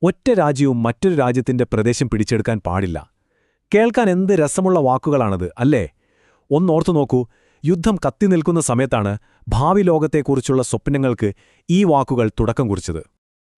ഒറ്റ രാജ്യവും മറ്റൊരു രാജ്യത്തിന്റെ പ്രദേശം പിടിച്ചെടുക്കാൻ പാടില്ല. കേൾക്കാൻ എന്ത് രസമുള്ള വാക്കുകളാണത്, അല്ലേ? ഒന്നോർത്തു നോക്കൂ. യുദ്ധം കത്തിനിൽക്കുന്ന സമയത്താണ് ഭാവി ലോകത്തെക്കുറിച്ചുള്ള സ്വപ്നങ്ങൾക്ക് ഈ വാക്കുകൾ തുടക്കം കുറിച്ചത്.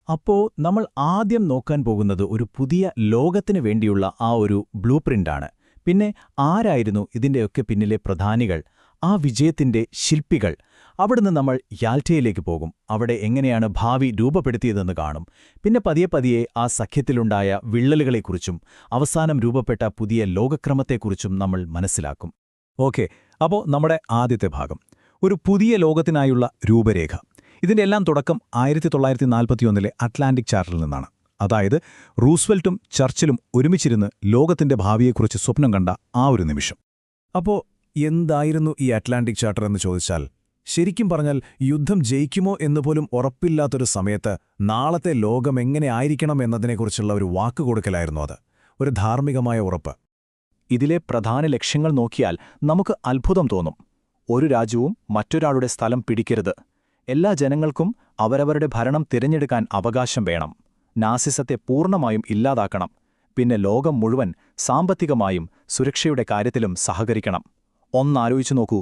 അപ്പോ നമ്മൾ ആദ്യം നോക്കാൻ പോകുന്നത് ഒരു പുതിയ ലോകത്തിനു വേണ്ടിയുള്ള ആ ഒരു ബ്ലൂ പ്രിന്റാണ്. പിന്നെ ആരായിരുന്നു ഇതിന്റെയൊക്കെ പിന്നിലെ പ്രധാനികൾ, ആ വിജയത്തിന്റെ ശില്പികൾ? അവിടുന്ന് നമ്മൾ യാൽറ്റയിലേക്ക് പോകും. അവിടെ എങ്ങനെയാണ് ഭാവി രൂപപ്പെടുത്തിയതെന്ന് കാണും. പിന്നെ പതിയെ പതിയെ ആ സഖ്യത്തിലുണ്ടായ വിള്ളലുകളെക്കുറിച്ചും അവസാനം രൂപപ്പെട്ട പുതിയ ലോകക്രമത്തെക്കുറിച്ചും നമ്മൾ മനസ്സിലാക്കും. ഓക്കെ, അപ്പോൾ നമ്മുടെ ആദ്യത്തെ ഭാഗം ഒരു പുതിയ ലോകത്തിനായുള്ള രൂപരേഖ. ഇതിന്റെ എല്ലാം തുടക്കം 1941 അറ്റ്ലാന്റിക് ചാർട്ടറിൽ നിന്നാണ്. അതായത് റൂസ്വെൽറ്റും ചർച്ചിലും ഒരുമിച്ചിരുന്ന് ലോകത്തിന്റെ ഭാവിയെക്കുറിച്ച് സ്വപ്നം കണ്ട ആ ഒരു നിമിഷം. അപ്പോ എന്തായിരുന്നു ഈ അറ്റ്ലാന്റിക് ചാർട്ടർ എന്ന് ചോദിച്ചാൽ, ശരിക്കും പറഞ്ഞാൽ യുദ്ധം ജയിക്കുമോ എന്നുപോലും ഉറപ്പില്ലാത്തൊരു സമയത്ത് നാളത്തെ ലോകം എങ്ങനെ ആയിരിക്കണം എന്നതിനെക്കുറിച്ചുള്ള ഒരു വാക്കുകൊടുക്കലായിരുന്നു അത്. ഒരു ധാർമ്മികമായ ഉറപ്പ്. ഇതിലെ പ്രധാന ലക്ഷ്യങ്ങൾ നോക്കിയാൽ നമുക്ക് അത്ഭുതം തോന്നും. ഒരു രാജ്യവും മറ്റൊരാളുടെ സ്ഥലം പിടിക്കരുത്. എല്ലാ ജനങ്ങൾക്കും അവരവരുടെ ഭരണം തിരഞ്ഞെടുക്കാൻ അവകാശം വേണം. നാസിസത്തെ പൂർണ്ണമായും ഇല്ലാതാക്കണം. പിന്നെ ലോകം മുഴുവൻ സാമ്പത്തികമായും സുരക്ഷയുടെ കാര്യത്തിലും സഹകരിക്കണം. ഒന്നാലോചിച്ചു നോക്കൂ,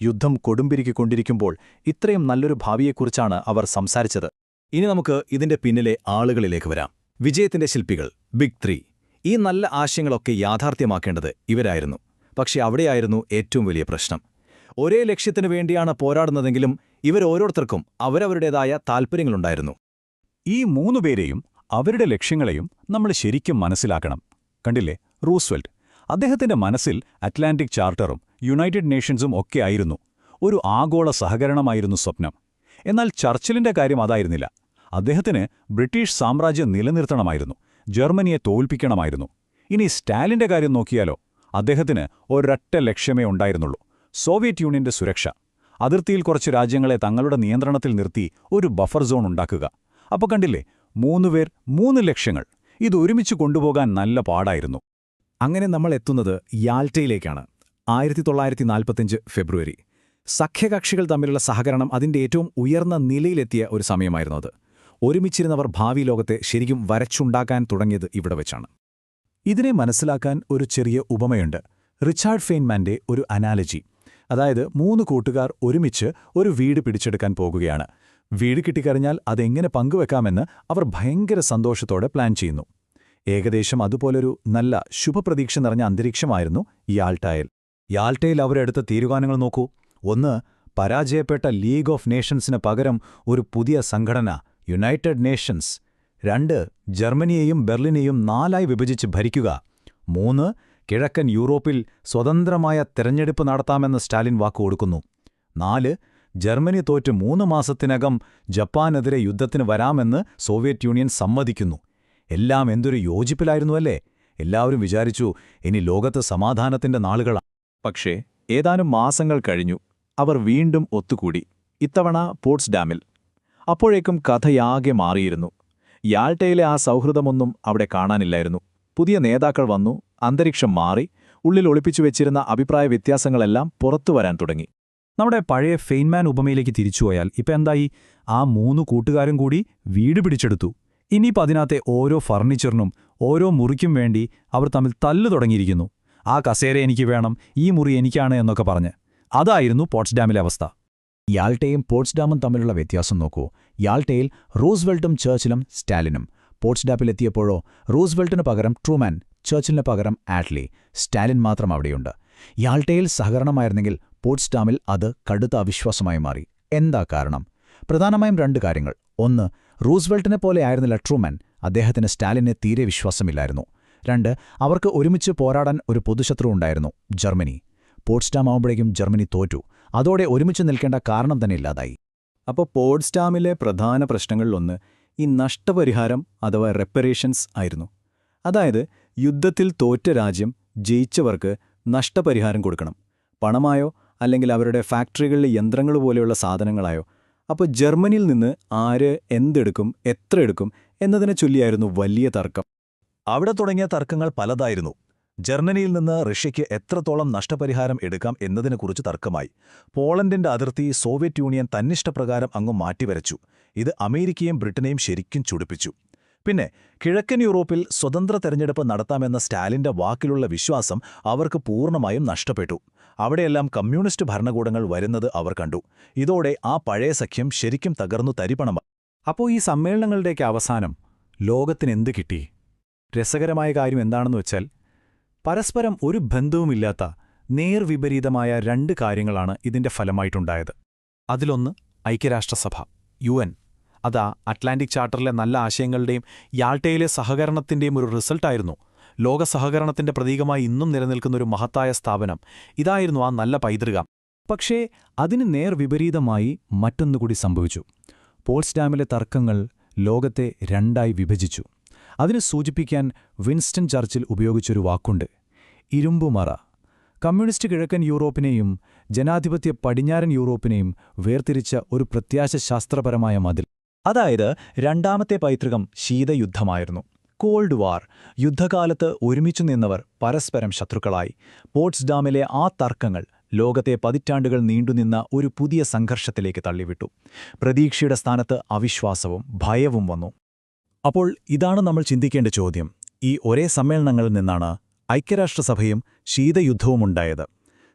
യുദ്ധം കൊടുമ്പിരിക്കൊണ്ടിരിക്കുമ്പോൾ ഇത്രയും നല്ലൊരു ഭാവിയെക്കുറിച്ചാണ് അവർ സംസാരിച്ചത്. ഇനി നമുക്ക് ഇതിന്റെ പിന്നിലെ ആളുകളിലേക്ക് വരാം. വിജയത്തിന്റെ ശില്പികൾ, ബിഗ് ത്രീ. ഈ നല്ല ആശയങ്ങളൊക്കെ യാഥാർത്ഥ്യമാക്കേണ്ടത് ഇവരായിരുന്നു. പക്ഷെ അവിടെയായിരുന്നു ഏറ്റവും വലിയ പ്രശ്നം. ഒരേ ലക്ഷ്യത്തിനു വേണ്ടിയാണ് പോരാടുന്നതെങ്കിലും ഇവരോരോരുത്തർക്കും അവരവരുടേതായ താൽപ്പര്യങ്ങളുണ്ടായിരുന്നു. ഈ 3 പേരെയും അവരുടെ ലക്ഷ്യങ്ങളെയും നമ്മൾ ശരിക്കും മനസ്സിലാക്കണം. കണ്ടില്ലേ, റൂസ്വെൽറ്റ്. അദ്ദേഹത്തിന്റെ മനസ്സിൽ അറ്റ്ലാന്റിക് ചാർട്ടറും യുണൈറ്റഡ് നേഷൻസും ഒക്കെ ആയിരുന്നു. ഒരു ആഗോള സഹകരണമായിരുന്നു സ്വപ്നം. എന്നാൽ ചർച്ചിലിന്റെ കാര്യം അതായിരുന്നില്ല. അദ്ദേഹത്തിന് ബ്രിട്ടീഷ് സാമ്രാജ്യം നിലനിർത്തണമായിരുന്നു, ജർമ്മനിയെ തോൽപ്പിക്കണമായിരുന്നു. ഇനി സ്റ്റാലിന്റെ കാര്യം നോക്കിയാലോ? അദ്ദേഹത്തിന് ഒരൊറ്റ ലക്ഷ്യമേ ഉണ്ടായിരുന്നുള്ളൂ: സോവിയറ്റ് യൂണിയന്റെ സുരക്ഷ. അതിർത്തിയിൽ കുറച്ച് രാജ്യങ്ങളെ തങ്ങളുടെ നിയന്ത്രണത്തിൽ നിർത്തി ഒരു ബഫർ സോൺ ഉണ്ടാക്കുക. അപ്പോൾ കണ്ടില്ലേ, 3 പേർ 3 ലക്ഷ്യങ്ങൾ. ഇത് ഒരുമിച്ച് കൊണ്ടുപോകാൻ നല്ല പാടായിരുന്നു. അങ്ങനെ നമ്മൾ എത്തുന്നത് യാൽട്ടയിലേക്കാണ്. 1945 ഫെബ്രുവരി. സഖ്യകക്ഷികൾ തമ്മിലുള്ള സഹകരണം അതിന്റെ ഏറ്റവും ഉയർന്ന നിലയിലെത്തിയ ഒരു സമയമായിരുന്നു അത്. ഒരുമിച്ചിരുന്നവർ ഭാവി ലോകത്തെ ശരിക്കും വരച്ചുണ്ടാക്കാൻ തുടങ്ങിയത് ഇവിടെ വെച്ചാണ്. ഇതിനെ മനസ്സിലാക്കാൻ ഒരു ചെറിയ ഉപമയുണ്ട്. റിച്ചാർഡ് ഫെയ്ൻമാന്റെ ഒരു അനാലജി. അതായത് 3 കൂട്ടുകാർ ഒരുമിച്ച് ഒരു വീട് പിടിച്ചെടുക്കാൻ പോകുകയാണ്. വീട് കിട്ടിക്കഴിഞ്ഞാൽ അതെങ്ങനെ പങ്കുവെക്കാമെന്ന് അവർ ഭയങ്കര സന്തോഷത്തോടെ പ്ലാൻ ചെയ്യുന്നു. ഏകദേശം അതുപോലൊരു നല്ല ശുഭപ്രതീക്ഷ നിറഞ്ഞ അന്തരീക്ഷമായിരുന്നു യാൽട്ടയിൽ. യാൽട്ടയിൽ അവരെടുത്ത തീരുമാനങ്ങൾ നോക്കൂ. 1. പരാജയപ്പെട്ട ലീഗ് ഓഫ് നേഷൻസിന് പകരം ഒരു പുതിയ സംഘടന, യുണൈറ്റഡ് നേഷൻസ്. 2. ജർമ്മനിയെയും ബെർലിനെയും 4 വിഭജിച്ച് ഭരിക്കുക. 3. കിഴക്കൻ യൂറോപ്പിൽ സ്വതന്ത്രമായ തെരഞ്ഞെടുപ്പ് നടത്താമെന്ന് സ്റ്റാലിൻ വാക്കുകൊടുക്കുന്നു. 4. ജർമ്മനി തോറ്റ് 3 മാസത്തിനകം ജപ്പാനെതിരെ യുദ്ധത്തിന് വരാമെന്ന് സോവിയറ്റ് യൂണിയൻ സമ്മതിക്കുന്നു. എല്ലാം എന്തൊരു യോജിപ്പിലായിരുന്നുവല്ലേ? എല്ലാവരും വിചാരിച്ചു ഇനി ലോകത്ത് സമാധാനത്തിന്റെ നാളുകളാണ്. പക്ഷേ ഏതാനും മാസങ്ങൾ കഴിഞ്ഞു. അവർ വീണ്ടും ഒത്തുകൂടി, ഇത്തവണ പോട്സ്ഡാമിൽ. അപ്പോഴേക്കും കഥയാകെ മാറിയിരുന്നു. യാൽട്ടയിലെ ആ സൗഹൃദമൊന്നും അവിടെ കാണാനില്ലായിരുന്നു. പുതിയ നേതാക്കൾ വന്നു, അന്തരീക്ഷം മാറി, ഉള്ളിൽ ഒളിപ്പിച്ചു വെച്ചിരുന്ന അഭിപ്രായ വ്യത്യാസങ്ങളെല്ലാം പുറത്തുവരാൻ തുടങ്ങി. നമ്മുടെ പഴയ ഫെയ്ൻമാൻ ഉപമയിലേക്ക് തിരിച്ചുപോയാൽ ഇപ്പം എന്തായി? ആ 3 കൂട്ടുകാരും കൂടി വീട് പിടിച്ചെടുത്തു. ഇനിയിപ്പോൾ അതിനകത്തെ ഓരോ ഫർണിച്ചറിനും ഓരോ മുറിക്കും വേണ്ടി അവർ തമ്മിൽ തല്ലു തുടങ്ങിയിരിക്കുന്നു. ആ കസേര എനിക്ക് വേണം, ഈ മുറി എനിക്കാണ് എന്നൊക്കെ പറഞ്ഞ്. അതായിരുന്നു പോട്സ്ഡാമിലെ അവസ്ഥ. യാൽട്ടയും പോട്സ്ഡാമും തമ്മിലുള്ള വ്യത്യാസം നോക്കൂ. യാൽട്ടയിൽ റൂസ്വെൽട്ടും ചേർച്ചിലും സ്റ്റാലിനും. പോട്സ്ഡാമിലെത്തിയപ്പോഴോ റൂസ്വെൽട്ടിനു പകരം ട്രൂമാൻ, ചേർച്ചിലിന് പകരം ആറ്റ്ലി, സ്റ്റാലിൻ മാത്രം അവിടെയുണ്ട്. യാൽട്ടയിൽ സഹകരണമായിരുന്നെങ്കിൽ പോട്സ്ഡാമിൽ അത് കടുത്ത അവിശ്വാസമായി മാറി. എന്താ കാരണം? പ്രധാനമായും 2 കാര്യങ്ങൾ. 1. റൂസ്വെൽട്ടിനെ പോലെ ആയിരുന്നില്ല ട്രൂമാൻ. അദ്ദേഹത്തിന് സ്റ്റാലിനെ തീരെ വിശ്വാസമില്ലായിരുന്നു. 2. അവർക്ക് ഒരുമിച്ച് പോരാടാൻ ഒരു പൊതുശത്രു ഉണ്ടായിരുന്നു, ജർമ്മനി. പോട്സ്ഡാം ആവുമ്പോഴേക്കും ജർമ്മനി തോറ്റു. അതോടെ ഒരുമിച്ച് നിൽക്കേണ്ട കാരണം തന്നെ ഇല്ലാതായി. അപ്പോൾ പോട്സ്ഡാമിലെ പ്രധാന പ്രശ്നങ്ങളിലൊന്ന് ഈ നഷ്ടപരിഹാരം അഥവാ റെപ്പറേഷൻസ് ആയിരുന്നു. അതായത് യുദ്ധത്തിൽ തോറ്റ രാജ്യം ജയിച്ചവർക്ക് നഷ്ടപരിഹാരം കൊടുക്കണം. പണമായോ അല്ലെങ്കിൽ അവരുടെ ഫാക്ടറികളിലെ യന്ത്രങ്ങൾ പോലെയുള്ള സാധനങ്ങളായോ. അപ്പോൾ ജർമ്മനിയിൽ നിന്ന് ആര് എന്തെടുക്കും, എത്ര എടുക്കും എന്നതിനെ ചൊല്ലിയായിരുന്നു വലിയ തർക്കം. അവിടെ തുടങ്ങിയ തർക്കങ്ങൾ പലതായിരുന്നു. ജർമ്മനിയിൽ നിന്ന് റഷ്യയ്ക്ക് എത്രത്തോളം നഷ്ടപരിഹാരം എടുക്കാം എന്നതിനെക്കുറിച്ച് തർക്കമായി. പോളണ്ടിന്റെ അതിർത്തി സോവിയറ്റ് യൂണിയൻ തന്നിഷ്ടപ്രകാരം അങ്ങ് മാറ്റിവരച്ചു. ഇത് അമേരിക്കയും ബ്രിട്ടനെയും ശരിക്കും ചുടിപ്പിച്ചു. പിന്നെ കിഴക്കൻ യൂറോപ്പിൽ സ്വതന്ത്ര തെരഞ്ഞെടുപ്പ് നടത്താമെന്ന സ്റ്റാലിന്റെ വാക്കിലുള്ള വിശ്വാസം അവർക്ക് പൂർണ്ണമായും നഷ്ടപ്പെട്ടു. അവിടെയെല്ലാം കമ്മ്യൂണിസ്റ്റ് ഭരണകൂടങ്ങൾ വരുന്നത് അവർ കണ്ടു. ഇതോടെ ആ പഴയ സഖ്യം ശരിക്കും തകർന്നു തരിപ്പണമായി. അപ്പോൾ ഈ സമ്മേളനങ്ങളുടെയൊക്കെ അവസാനം ലോകത്തിനെന്ത് കിട്ടി? രസകരമായ കാര്യം എന്താണെന്ന് വെച്ചാൽ, പരസ്പരം ഒരു ബന്ധവുമില്ലാത്ത നേർവിപരീതമായ 2 കാര്യങ്ങളാണ് ഇതിന്റെ ഫലമായിട്ടുണ്ടായത്. അതിലൊന്ന് ഐക്യരാഷ്ട്രസഭ, UN. അതാ അറ്റ്ലാന്റിക് ചാർട്ടറിലെ നല്ല ആശയങ്ങളുടെയും യാൾട്ടയിലെ സഹകരണത്തിന്റെയും ഒരു റിസൾട്ടായിരുന്നു. ലോക സഹകരണത്തിന്റെ പ്രതീകമായി ഇന്നും നിലനിൽക്കുന്നൊരു മഹത്തായ സ്ഥാപനം. ഇതായിരുന്നു ആ നല്ല പൈതൃകം. പക്ഷേ അതിന് നേർവിപരീതമായി മറ്റൊന്നുകൂടി സംഭവിച്ചു. പോട്സ്ഡാമിലെ തർക്കങ്ങൾ ലോകത്തെ 2ആയി വിഭജിച്ചു. അതിന് സൂചിപ്പിക്കാൻ വിൻസ്റ്റൺ ചർച്ചിൽ ഉപയോഗിച്ചൊരു വാക്കുണ്ട്: ഇരുമ്പുമറ. കമ്മ്യൂണിസ്റ്റ് കിഴക്കൻ യൂറോപ്പിനെയും ജനാധിപത്യ പടിഞ്ഞാറൻ യൂറോപ്പിനെയും വേർതിരിച്ച ഒരു പ്രത്യാശാസ്ത്രപരമായ മതിൽ. അതായത് 2ാമത്തെ പൈതൃകം ശീതയുദ്ധമായിരുന്നു. കോൾഡ് വാർ. യുദ്ധകാലത്ത് ഒരുമിച്ചു നിന്നവർ പരസ്പരം ശത്രുക്കളായി. പോട്സ്ഡാമിലെ ആ തർക്കങ്ങൾ ലോകത്തെ പതിറ്റാണ്ടുകൾ നീണ്ടുനിന്ന ഒരു പുതിയ സംഘർഷത്തിലേക്ക് തള്ളിവിട്ടു. പ്രതീക്ഷയുടെ സ്ഥാനത്ത് അവിശ്വാസവും ഭയവും വന്നു. അപ്പോൾ ഇതാണ് നമ്മൾ ചിന്തിക്കേണ്ട ചോദ്യം. ഈ ഒരേ സമ്മേളനങ്ങളിൽ നിന്നാണ് ഐക്യരാഷ്ട്രസഭയും ശീതയുദ്ധവുമുണ്ടായത്.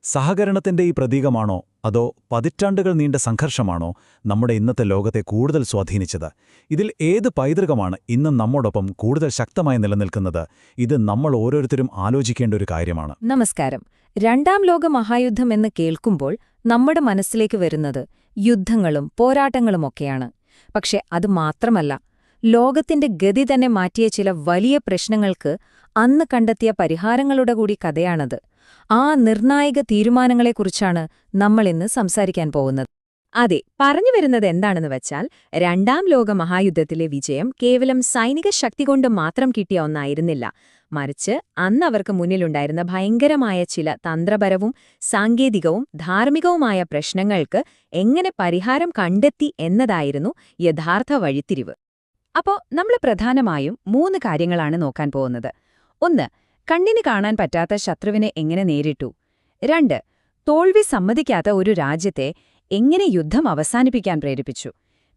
സഹകരണത്തിന്റെ ഈ പ്രതീകമാണോ അതോ പതിറ്റാണ്ടുകൾ നീണ്ട സംഘർഷമാണോ നമ്മുടെ ഇന്നത്തെ ലോകത്തെ കൂടുതൽ സ്വാധീനിച്ചത്? ഇതിൽ ഏത് പൈതൃകമാണ് ഇന്നും നമ്മോടൊപ്പം കൂടുതൽ ശക്തമായി നിലനിൽക്കുന്നത്? ഇത് നമ്മൾ ഓരോരുത്തരും ആലോചിക്കേണ്ട ഒരു കാര്യമാണ്. നമസ്കാരം. രണ്ടാം ലോക മഹായുദ്ധം എന്ന് കേൾക്കുമ്പോൾ നമ്മുടെ മനസ്സിലേക്ക് വരുന്നത് യുദ്ധങ്ങളും പോരാട്ടങ്ങളുമൊക്കെയാണ്. പക്ഷെ അത് മാത്രമല്ല, ലോകത്തിന്റെ ഗതി തന്നെ മാറ്റിയ ചില വലിയ പ്രശ്നങ്ങൾക്ക് അന്ന് കണ്ടെത്തിയ പരിഹാരങ്ങളുടെ കൂടി കഥയാണത്. ആ നിർണായക തീരുമാനങ്ങളെക്കുറിച്ചാണ് നമ്മളിന്ന് സംസാരിക്കാൻ പോകുന്നത്. അതെ, പറഞ്ഞു വരുന്നത് എന്താണെന്ന് വെച്ചാൽ, രണ്ടാം ലോക മഹായുദ്ധത്തിലെ വിജയം കേവലം സൈനിക ശക്തി കൊണ്ട് മാത്രം കിട്ടിയ ഒന്നായിരുന്നില്ല. മറിച്ച് അന്ന് അവർക്ക് മുന്നിലുണ്ടായിരുന്ന ഭയങ്കരമായ ചില തന്ത്രപരവും സാങ്കേതികവും ധാർമ്മികവുമായ പ്രശ്നങ്ങൾക്ക് എങ്ങനെ പരിഹാരം കണ്ടെത്തി എന്നതായിരുന്നു യഥാർത്ഥ വഴിത്തിരിവ്. അപ്പോ നമ്മൾ പ്രധാനമായും 3 കാര്യങ്ങളാണ് നോക്കാൻ പോകുന്നത്. 1. കണ്ണിന് കാണാൻ പറ്റാത്ത ശത്രുവിനെ എങ്ങനെ നേരിട്ടു. 2. തോൽവി സമ്മതിക്കാത്ത ഒരു രാജ്യത്തെ എങ്ങനെ യുദ്ധം അവസാനിപ്പിക്കാൻ പ്രേരിപ്പിച്ചു.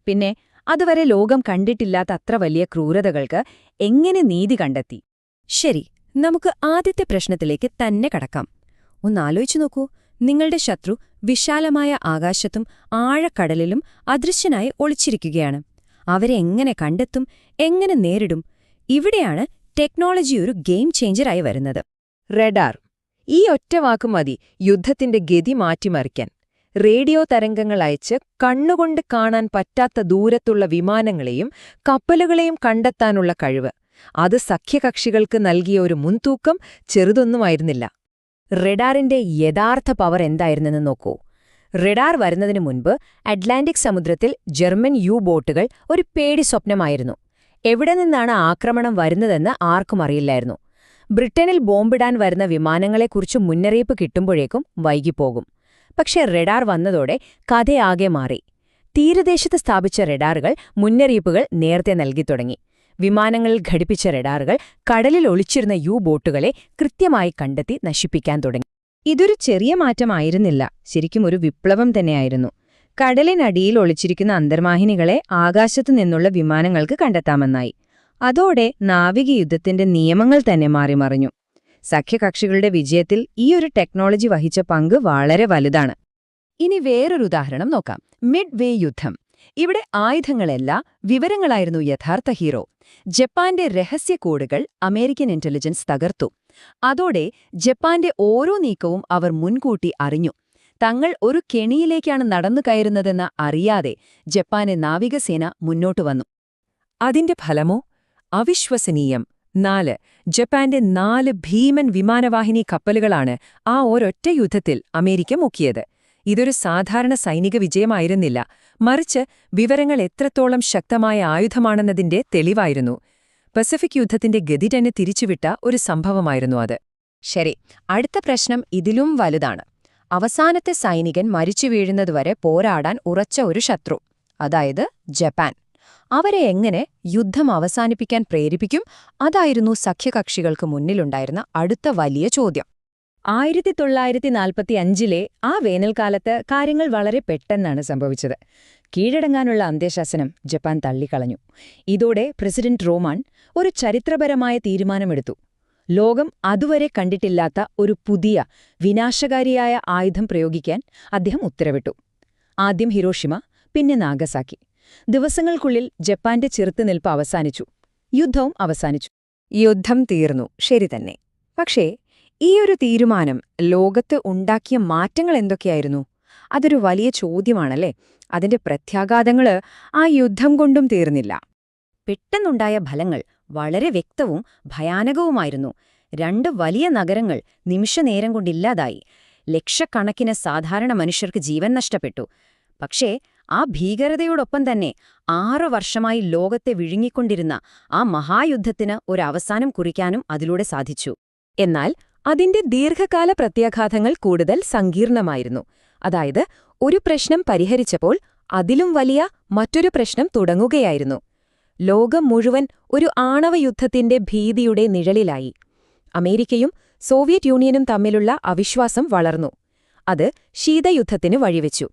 പിന്നെ അതുവരെ ലോകം കണ്ടിട്ടില്ലാത്ത അത്ര വലിയ ക്രൂരതകൾക്ക് എങ്ങനെ നീതി കണ്ടെത്തി. ശരി, നമുക്ക് ആദ്യത്തെ പ്രശ്നത്തിലേക്ക് തന്നെ കടക്കാം. ഒന്നാലോചിച്ചു നോക്കൂ, നിങ്ങളുടെ ശത്രു വിശാലമായ ആകാശത്തും ആഴക്കടലിലും അദൃശ്യനായി ഒളിച്ചിരിക്കുകയാണ്. അവരെ എങ്ങനെ കണ്ടെത്തും, എങ്ങനെ നേരിടും? ഇവിടെയാണ് ടെക്നോളജി ഒരു ഗെയിം ചേഞ്ചറായി വരുന്നത്. റഡാർ. ഈ ഒറ്റ വാക്ക് മതി യുദ്ധത്തിന്റെ ഗതി മാറ്റിമറിക്കാൻ. റേഡിയോ തരംഗങ്ങൾ അയച്ച് കണ്ണുകൊണ്ട് കാണാൻ പറ്റാത്ത ദൂരത്തുള്ള വിമാനങ്ങളെയും കപ്പലുകളെയും കണ്ടെത്താനുള്ള കഴിവ്. അത് സഖ്യകക്ഷികൾക്ക് നൽകിയ ഒരു മുൻതൂക്കം ചെറുതൊന്നുമായിരുന്നില്ല. റഡാറിന്റെ യഥാർത്ഥ പവർ എന്തായിരുന്നെന്ന് നോക്കൂ. റഡാർ വരുന്നതിനു മുൻപ് അറ്റ്ലാന്റിക് സമുദ്രത്തിൽ ജർമ്മൻ ബോട്ടുകൾ ഒരു പേടി സ്വപ്നമായിരുന്നു. എവിടെ നിന്നാണ് ആക്രമണം വരുന്നതെന്ന് ആർക്കും അറിയില്ലായിരുന്നു. ബ്രിട്ടനിൽ ബോംബിടാൻ വരുന്ന വിമാനങ്ങളെക്കുറിച്ച് മുന്നറിയിപ്പ് കിട്ടുമ്പോഴേക്കും വൈകിപ്പോകും. പക്ഷേ റഡാർ വന്നതോടെ കഥയാകെ മാറി. തീരദേശത്ത് സ്ഥാപിച്ച റഡാറുകൾ മുന്നറിയിപ്പുകൾ നേരത്തെ നൽകിത്തുടങ്ങി. വിമാനങ്ങളിൽ ഘടിപ്പിച്ച റഡാറുകൾ കടലിൽ ഒളിച്ചിരുന്ന ബോട്ടുകളെ കൃത്യമായി കണ്ടെത്തി നശിപ്പിക്കാൻ തുടങ്ങി. ഇതൊരു ചെറിയ മാറ്റമായിരുന്നില്ല, ശരിക്കും ഒരു വിപ്ലവം തന്നെയായിരുന്നു. കടലിനടിയിൽ ഒളിച്ചിരിക്കുന്ന അന്തർവാഹിനികളെ ആകാശത്തു നിന്നുള്ള വിമാനങ്ങൾക്ക് കണ്ടെത്താമെന്നായി. അതോടെ നാവിക യുദ്ധത്തിന്റെ നിയമങ്ങൾ തന്നെ മാറിമറിഞ്ഞു. സഖ്യകക്ഷികളുടെ വിജയത്തിൽ ഈയൊരു ടെക്നോളജി വഹിച്ച പങ്ക് വളരെ വലുതാണ്. ഇനി വേറൊരു ഉദാഹരണം നോക്കാം. മിഡ് വേ യുദ്ധം. ഇവിടെ ആയുധങ്ങളല്ല, വിവരങ്ങളായിരുന്നു യഥാർത്ഥ ഹീറോ. ജപ്പാന്റെ രഹസ്യ കോഡുകൾ അമേരിക്കൻ ഇന്റലിജൻസ് തകർത്തു. അതോടെ ജപ്പാന്റെ ഓരോ നീക്കവും അവർ മുൻകൂട്ടി അറിഞ്ഞു. തങ്ങൾ ഒരു കെണിയിലേക്കാണ് നടന്നു കയറുന്നതെന്ന് അറിയാതെ ജപ്പാന്റെ നാവികസേന മുന്നോട്ടു വന്നു. അതിന്റെ ഫലമോ അവിശ്വസനീയം. 4. ജപ്പാന്റെ 4 ഭീമൻ വിമാനവാഹിനി കപ്പലുകളാണ് ആ ഒരൊറ്റ യുദ്ധത്തിൽ അമേരിക്ക മുക്കിയത്. ഇതൊരു സാധാരണ സൈനിക വിജയമായിരുന്നില്ല, മറിച്ച് വിവരങ്ങൾ എത്രത്തോളം ശക്തമായ ആയുധമാണെന്നതിന്റെ തെളിവായിരുന്നു. പസഫിക് യുദ്ധത്തിന്റെ ഗതി തന്നെ തിരിച്ചുവിട്ട ഒരു സംഭവമായിരുന്നു അത്. ശരി, അടുത്ത പ്രശ്നം ഇതിലും വലുതാണ്. അവസാനത്തെ സൈനികൻ മരിച്ചു വീഴുന്നതുവരെ പോരാടാൻ ഉറച്ച ഒരു ശത്രു, അതായത് ജപ്പാൻ. അവരെ എങ്ങനെ യുദ്ധം അവസാനിപ്പിക്കാൻ പ്രേരിപ്പിക്കും? അതായിരുന്നു സഖ്യകക്ഷികൾക്ക് മുന്നിലുണ്ടായിരുന്ന അടുത്ത വലിയ ചോദ്യം. 1945-ലെ ആ വേനൽക്കാലത്ത് കാര്യങ്ങൾ വളരെ പെട്ടെന്നാണ് സംഭവിച്ചത്. കീഴടങ്ങാനുള്ള അന്ത്യശാസനം ജപ്പാൻ തള്ളിക്കളഞ്ഞു. ഇതോടെ പ്രസിഡന്റ് റോമാൻ ഒരു ചരിത്രപരമായ തീരുമാനമെടുത്തു. ലോകം അതുവരെ കണ്ടിട്ടില്ലാത്ത ഒരു പുതിയ വിനാശകാരിയായ ആയുധം പ്രയോഗിക്കാൻ അദ്ദേഹം ഉത്തരവിട്ടു. ആദ്യം ഹിരോഷിമ, പിന്നെ നാഗസാക്കി. ദിവസങ്ങൾക്കുള്ളിൽ ജപ്പാന്റെ ചെറുത്തുനിൽപ്പ് അവസാനിച്ചു. യുദ്ധവും അവസാനിച്ചു. യുദ്ധം തീർന്നു, ശരി തന്നെ. പക്ഷേ ഈയൊരു തീരുമാനം ലോകത്ത് ഉണ്ടാക്കിയ മാറ്റങ്ങൾ എന്തൊക്കെയായിരുന്നു? അതൊരു വലിയ ചോദ്യമാണല്ലേ. അതിന്റെ പ്രത്യാഘാതങ്ങള് ആ യുദ്ധം കൊണ്ടും തീർന്നില്ല. പെട്ടെന്നുണ്ടായ ഫലങ്ങൾ വളരെ വ്യക്തവും ഭയാനകവുമായിരുന്നു. 2 വലിയ നഗരങ്ങൾ നിമിഷനേരം കൊണ്ടില്ലാതായി. ലക്ഷക്കണക്കിന് സാധാരണ മനുഷ്യർക്ക് ജീവൻ നഷ്ടപ്പെട്ടു. പക്ഷേ ആ ഭീകരതയോടൊപ്പം തന്നെ 6 വർഷമായി ലോകത്തെ വിഴുങ്ങിക്കൊണ്ടിരുന്ന ആ മഹായുദ്ധത്തിന് ഒരവസാനം കുറിക്കാനും അതിലൂടെ സാധിച്ചു. എന്നാൽ അതിന്റെ ദീർഘകാല പ്രത്യാഘാതങ്ങൾ കൂടുതൽ സങ്കീർണമായിരുന്നു. അതായത്, ഒരു പ്രശ്നം പരിഹരിച്ചപ്പോൾ അതിലും വലിയ മറ്റൊരു പ്രശ്നം തുടങ്ങുകയായിരുന്നു. ലോകം മുഴുവൻ ഒരു ആണവയുദ്ധത്തിന്റെ ഭീതിയുടെ നിഴലിലായി. അമേരിക്കയും സോവിയറ്റ് യൂണിയനും തമ്മിലുള്ള അവിശ്വാസം വളർന്നു. അത് ശീതയുദ്ധത്തിന് വഴിവെച്ചു.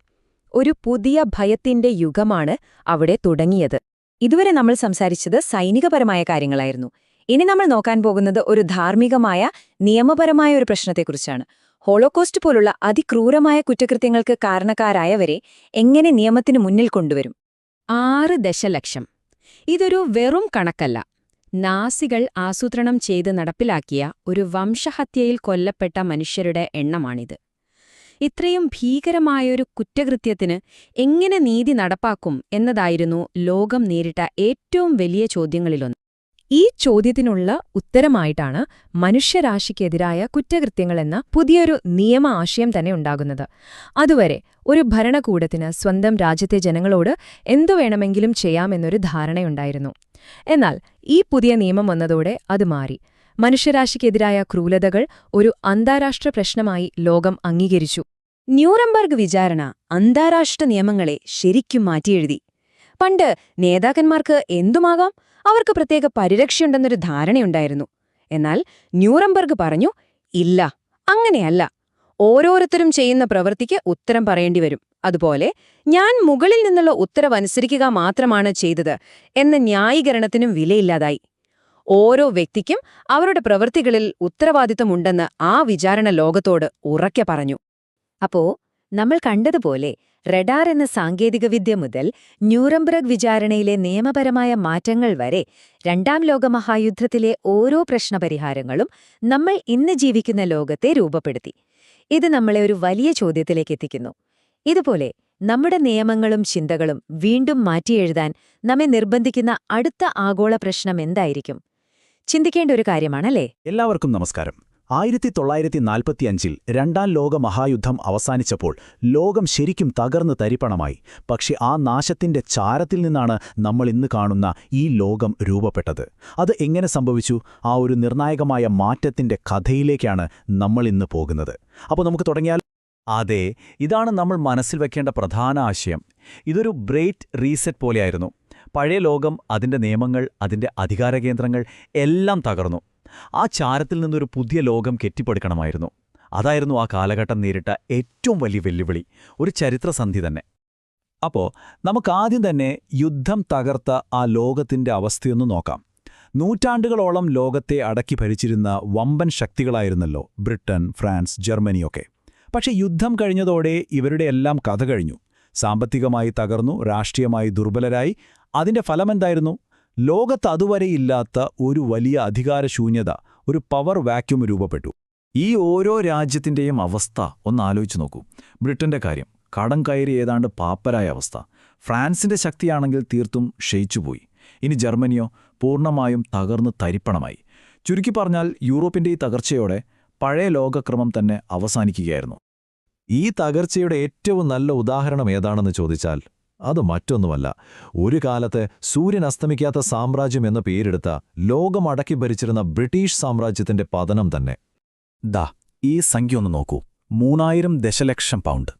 ഒരു പുതിയ ഭയത്തിന്റെ യുഗമാണ് അവിടെ തുടങ്ങിയത്. ഇതുവരെ നമ്മൾ സംസാരിച്ചത് സൈനികപരമായ കാര്യങ്ങളായിരുന്നു. ഇനി നമ്മൾ നോക്കാൻ പോകുന്നത് ഒരു ധാർമ്മികമായ, നിയമപരമായ ഒരു പ്രശ്നത്തെക്കുറിച്ചാണ്. ഹോളോകോസ്റ്റ് പോലുള്ള അതിക്രൂരമായ കുറ്റകൃത്യങ്ങൾക്ക് കാരണക്കാരായവരെ എങ്ങനെ നിയമത്തിനു മുന്നിൽ കൊണ്ടുവരും? 6 ദശലക്ഷം. ഇതൊരു വെറും കണക്കല്ല. നാസികൾ ആസൂത്രണം ചെയ്ത് നടപ്പിലാക്കിയ ഒരു വംശഹത്യയിൽ കൊല്ലപ്പെട്ട മനുഷ്യരുടെ എണ്ണമാണിത്. ഇത്രയും ഭീകരമായൊരു കുറ്റകൃത്യത്തിന് എങ്ങനെ നീതി നടപ്പാക്കും എന്നതായിരുന്നു ലോകം നേരിട്ട ഏറ്റവും വലിയ ചോദ്യങ്ങളിലൊന്ന്. ഈ ചോദ്യത്തിനുള്ള ഉത്തരമായിട്ടാണ് മനുഷ്യരാശിക്കെതിരായ കുറ്റകൃത്യങ്ങളെന്ന പുതിയൊരു നിയമ ആശയം തന്നെ ഉണ്ടാകുന്നത്. അതുവരെ ഒരു ഭരണകൂടത്തിന് സ്വന്തം രാജ്യത്തെ ജനങ്ങളോട് എന്തു വേണമെങ്കിലും ചെയ്യാമെന്നൊരു ധാരണയുണ്ടായിരുന്നു. എന്നാൽ ഈ പുതിയ നിയമം വന്നതോടെ അത് മാറി. മനുഷ്യരാശിക്കെതിരായ ക്രൂരതകൾ ഒരു അന്താരാഷ്ട്ര പ്രശ്നമായി ലോകം അംഗീകരിച്ചു. ന്യൂറംബർഗ് വിചാരണ അന്താരാഷ്ട്ര നിയമങ്ങളെ ശരിക്കും മാറ്റിയെഴുതി. പണ്ട് നേതാക്കന്മാർക്ക് എന്തുമാകാം, അവർക്ക് പ്രത്യേക പരിരക്ഷയുണ്ടെന്നൊരു ധാരണയുണ്ടായിരുന്നു. എന്നാൽ ന്യൂറംബർഗ് പറഞ്ഞു, ഇല്ല, അങ്ങനെയല്ല. ഓരോരുത്തരും ചെയ്യുന്ന പ്രവൃത്തിക്ക് ഉത്തരം പറയേണ്ടി വരും. അതുപോലെ ഞാൻ മുകളിൽ നിന്നുള്ള ഉത്തരവനുസരിക്കുക മാത്രമാണ് ചെയ്തത് എന്ന ന്യായീകരണത്തിനും വിലയില്ലാതായി. ഓരോ വ്യക്തിക്കും അവരുടെ പ്രവൃത്തികളിൽ ഉത്തരവാദിത്തമുണ്ടെന്ന് ആ വിചാരണ ലോകത്തോട് ഉറക്കെ പറഞ്ഞു. അപ്പോ നമ്മൾ കണ്ടതുപോലെ റഡാർ എന്ന സാങ്കേതികവിദ്യ മുതൽ ന്യൂറംബർഗ് വിചാരണയിലെ നിയമപരമായ മാറ്റങ്ങൾ വരെ രണ്ടാം ലോകമഹായുദ്ധത്തിലെ ഓരോ പ്രശ്നപരിഹാരങ്ങളും നമ്മൾ ഇന്ന് ജീവിക്കുന്ന ലോകത്തെ രൂപപ്പെടുത്തി. ഇത് നമ്മളെ ഒരു വലിയ ചോദ്യത്തിലേക്ക് എത്തിക്കുന്നു. ഇതുപോലെ നമ്മുടെ നിയമങ്ങളും ചിന്തകളും വീണ്ടും മാറ്റിയെഴുതാൻ നമ്മെ നിർബന്ധിക്കുന്ന അടുത്ത ആഗോള പ്രശ്നം എന്തായിരിക്കും? ചിന്തിക്കേണ്ട ഒരു കാര്യമാണല്ലേ? എല്ലാവർക്കും നമസ്കാരം. 1945-ൽ രണ്ടാം ലോക മഹായുദ്ധം അവസാനിച്ചപ്പോൾ ലോകം ശരിക്കും തകർന്ന് തരിപ്പണമായി. പക്ഷെ ആ നാശത്തിന്റെ ചാരത്തിൽ നിന്നാണ് നമ്മൾ ഇന്ന് കാണുന്ന ഈ ലോകം രൂപപ്പെട്ടത്. അത് എങ്ങനെ സംഭവിച്ചു? ആ ഒരു നിർണായകമായ മാറ്റത്തിന്റെ കഥയിലേക്കാണ് നമ്മൾ ഇന്ന് പോകുന്നത്. അപ്പോൾ നമുക്ക് തുടങ്ങിയാൽ? അതെ, ഇതാണ് നമ്മൾ മനസ്സിൽ വെക്കേണ്ട പ്രധാന ആശയം. ഇതൊരു ഗ്രേറ്റ് റീസെറ്റ് പോലെയായിരുന്നു. പഴയ ലോകം, അതിന്റെ നിയമങ്ങൾ, അതിന്റെ അധികാരകേന്ദ്രങ്ങൾ എല്ലാം തകർന്നു. ആ ചാരത്തിൽ നിന്നൊരു പുതിയ ലോകം കെട്ടിപ്പടുക്കണമായിരുന്നു. അതായിരുന്നു ആ കാലഘട്ടം നേരിട്ട ഏറ്റവും വലിയ വെല്ലുവിളി, ഒരു ചരിത്രസന്ധി തന്നെ. അപ്പോൾ നമുക്കാദ്യം തന്നെ യുദ്ധം തകർത്ത ആ ലോകത്തിന്റെ അവസ്ഥയൊന്ന് നോക്കാം. നൂറ്റാണ്ടുകളോളം ലോകത്തെ അടക്കി ഭരിച്ചിരുന്ന വമ്പൻ ശക്തികളായിരുന്നല്ലോ ബ്രിട്ടൻ, ഫ്രാൻസ്, ജർമ്മനിയൊക്കെ. പക്ഷെ യുദ്ധം കഴിഞ്ഞതോടെ ഇവരുടെയെല്ലാം കഥ കഴിഞ്ഞു. സാമ്പത്തികമായി തകർന്നു, രാഷ്ട്രീയമായി ദുർബലരായി. അതിന്റെ ഫലമെന്തായിരുന്നു? ലോകത്ത് അതുവരെയില്ലാത്ത ഒരു വലിയ അധികാരശൂന്യത, ഒരു പവർ വാക്യൂം രൂപപ്പെട്ടു. ഈ ഓരോ രാജ്യത്തിന്റെയും അവസ്ഥ ഒന്ന് ആലോചിച്ചു നോക്കൂ. ബ്രിട്ടന്റെ കാര്യം, കടം കയറി ഏതാണ്ട് പാപ്പരായ അവസ്ഥ. ഫ്രാൻസിന്റെ ശക്തിയാണെങ്കിൽ തീർത്തും ക്ഷയിച്ചുപോയി. ഇനി ജർമ്മനിയോ പൂർണ്ണമായും തകർന്ന് തരിപ്പണമായി. ചുരുക്കി പറഞ്ഞാൽ യൂറോപ്പിന്റെ ഈ തകർച്ചയോടെ പഴയ ലോകക്രമം തന്നെ അവസാനിക്കുകയായിരുന്നു. ഈ തകർച്ചയുടെ ഏറ്റവും നല്ല ഉദാഹരണം ഏതാണെന്ന് ചോദിച്ചാൽ അത് മറ്റൊന്നുമല്ല, ഒരു കാലത്ത് സൂര്യൻ അസ്തമിക്കാത്ത സാമ്രാജ്യം എന്ന പേരെടുത്ത ലോകമടക്കി ഭരിച്ചിരുന്ന ബ്രിട്ടീഷ് സാമ്രാജ്യത്തിന്റെ പതനം തന്നെ. ഈ സംഖ്യ ഒന്ന് നോക്കൂ. 3000 ദശലക്ഷം പൗണ്ട്,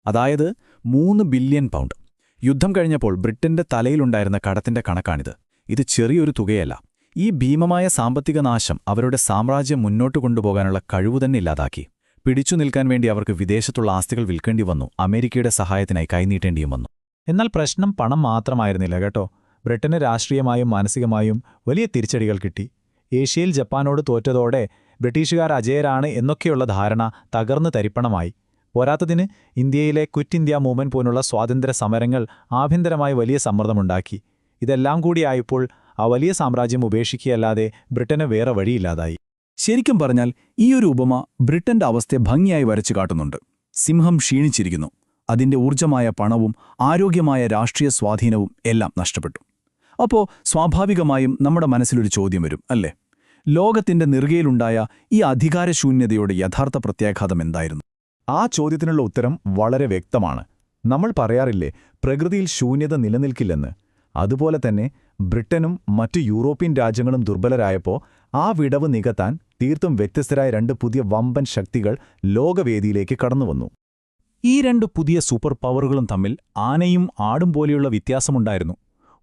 അതായത് 3 ബില്യൺ പൗണ്ട്. യുദ്ധം കഴിഞ്ഞപ്പോൾ ബ്രിട്ടന്റെ തലയിലുണ്ടായിരുന്ന കടത്തിന്റെ കണക്കാണിത്. ഇത് ചെറിയൊരു തുകയല്ല. ഈ ഭീമമായ സാമ്പത്തിക നാശം അവരുടെ സാമ്രാജ്യം മുന്നോട്ട് കൊണ്ടുപോകാനുള്ള കഴിവുതന്നെ ഇല്ലാതാക്കി. പിടിച്ചു നിൽക്കാൻ വേണ്ടി അവർക്ക് വിദേശത്തുള്ള ആസ്തികൾ വിൽക്കേണ്ടി വന്നു. അമേരിക്കയുടെ സഹായത്തിനായി കൈനീട്ടേണ്ടിയും വന്നു. എന്നാൽ പ്രശ്നം പണം മാത്രമായിരുന്നില്ല കേട്ടോ. ബ്രിട്ടന് രാഷ്ട്രീയമായും മാനസികമായും വലിയ തിരിച്ചടികൾ കിട്ടി. ഏഷ്യയിൽ ജപ്പാനോട് തോറ്റതോടെ ബ്രിട്ടീഷുകാർ അജയരാണ് എന്നൊക്കെയുള്ള ധാരണ തകർന്ന് തരിപ്പണമായി. പോരാത്തതിന് ഇന്ത്യയിലെ ക്വിറ്റ് ഇന്ത്യ മൂവ്മെന്റ് പോലുള്ള സ്വാതന്ത്ര്യ സമരങ്ങൾ ആഭ്യന്തരമായി വലിയ സമ്മർദ്ദമുണ്ടാക്കി. ഇതെല്ലാം കൂടിയായപ്പോൾ ആ വലിയ സാമ്രാജ്യം ഉപേക്ഷിക്കുകയല്ലാതെ ബ്രിട്ടന് വേറെ വഴിയില്ലാതായി. ശരിക്കും പറഞ്ഞാൽ ഈയൊരു ഉപമ ബ്രിട്ടന്റെ അവസ്ഥയെ ഭംഗിയായി വരച്ചു കാട്ടുന്നുണ്ട്. സിംഹം ക്ഷീണിച്ചിരിക്കുന്നു. അതിന്റെ ഊർജ്ജമായ പണവും ആരോഗ്യമായ രാഷ്ട്രീയ സ്വാധീനവും എല്ലാം നഷ്ടപ്പെട്ടു. അപ്പോൾ സ്വാഭാവികമായും നമ്മുടെ മനസ്സിലൊരു ചോദ്യം വരും, അല്ലേ? ലോകത്തിന്റെ നെറുകയിലുണ്ടായ ഈ അധികാരശൂന്യതയുടെ യഥാർത്ഥ പ്രത്യാഘാതം എന്തായിരുന്നു? ആ ചോദ്യത്തിനുള്ള ഉത്തരം വളരെ വ്യക്തമാണ്. നമ്മൾ പറയാറില്ലേ, പ്രകൃതിയിൽ ശൂന്യത നിലനിൽക്കില്ലെന്ന്. അതുപോലെ തന്നെ ബ്രിട്ടനും മറ്റു യൂറോപ്യൻ രാജ്യങ്ങളും ദുർബലരായപ്പോൾ ആ വിടവ് നികത്താൻ തീർത്തും വ്യത്യസ്തരായ 2 പുതിയ വമ്പൻ ശക്തികൾ ലോകവേദിയിലേക്ക് കടന്നുവന്നു. ഈ 2 പുതിയ സൂപ്പർ പവറുകളും തമ്മിൽ ആനയും ആടും പോലെയുള്ള വ്യത്യാസമുണ്ടായിരുന്നു.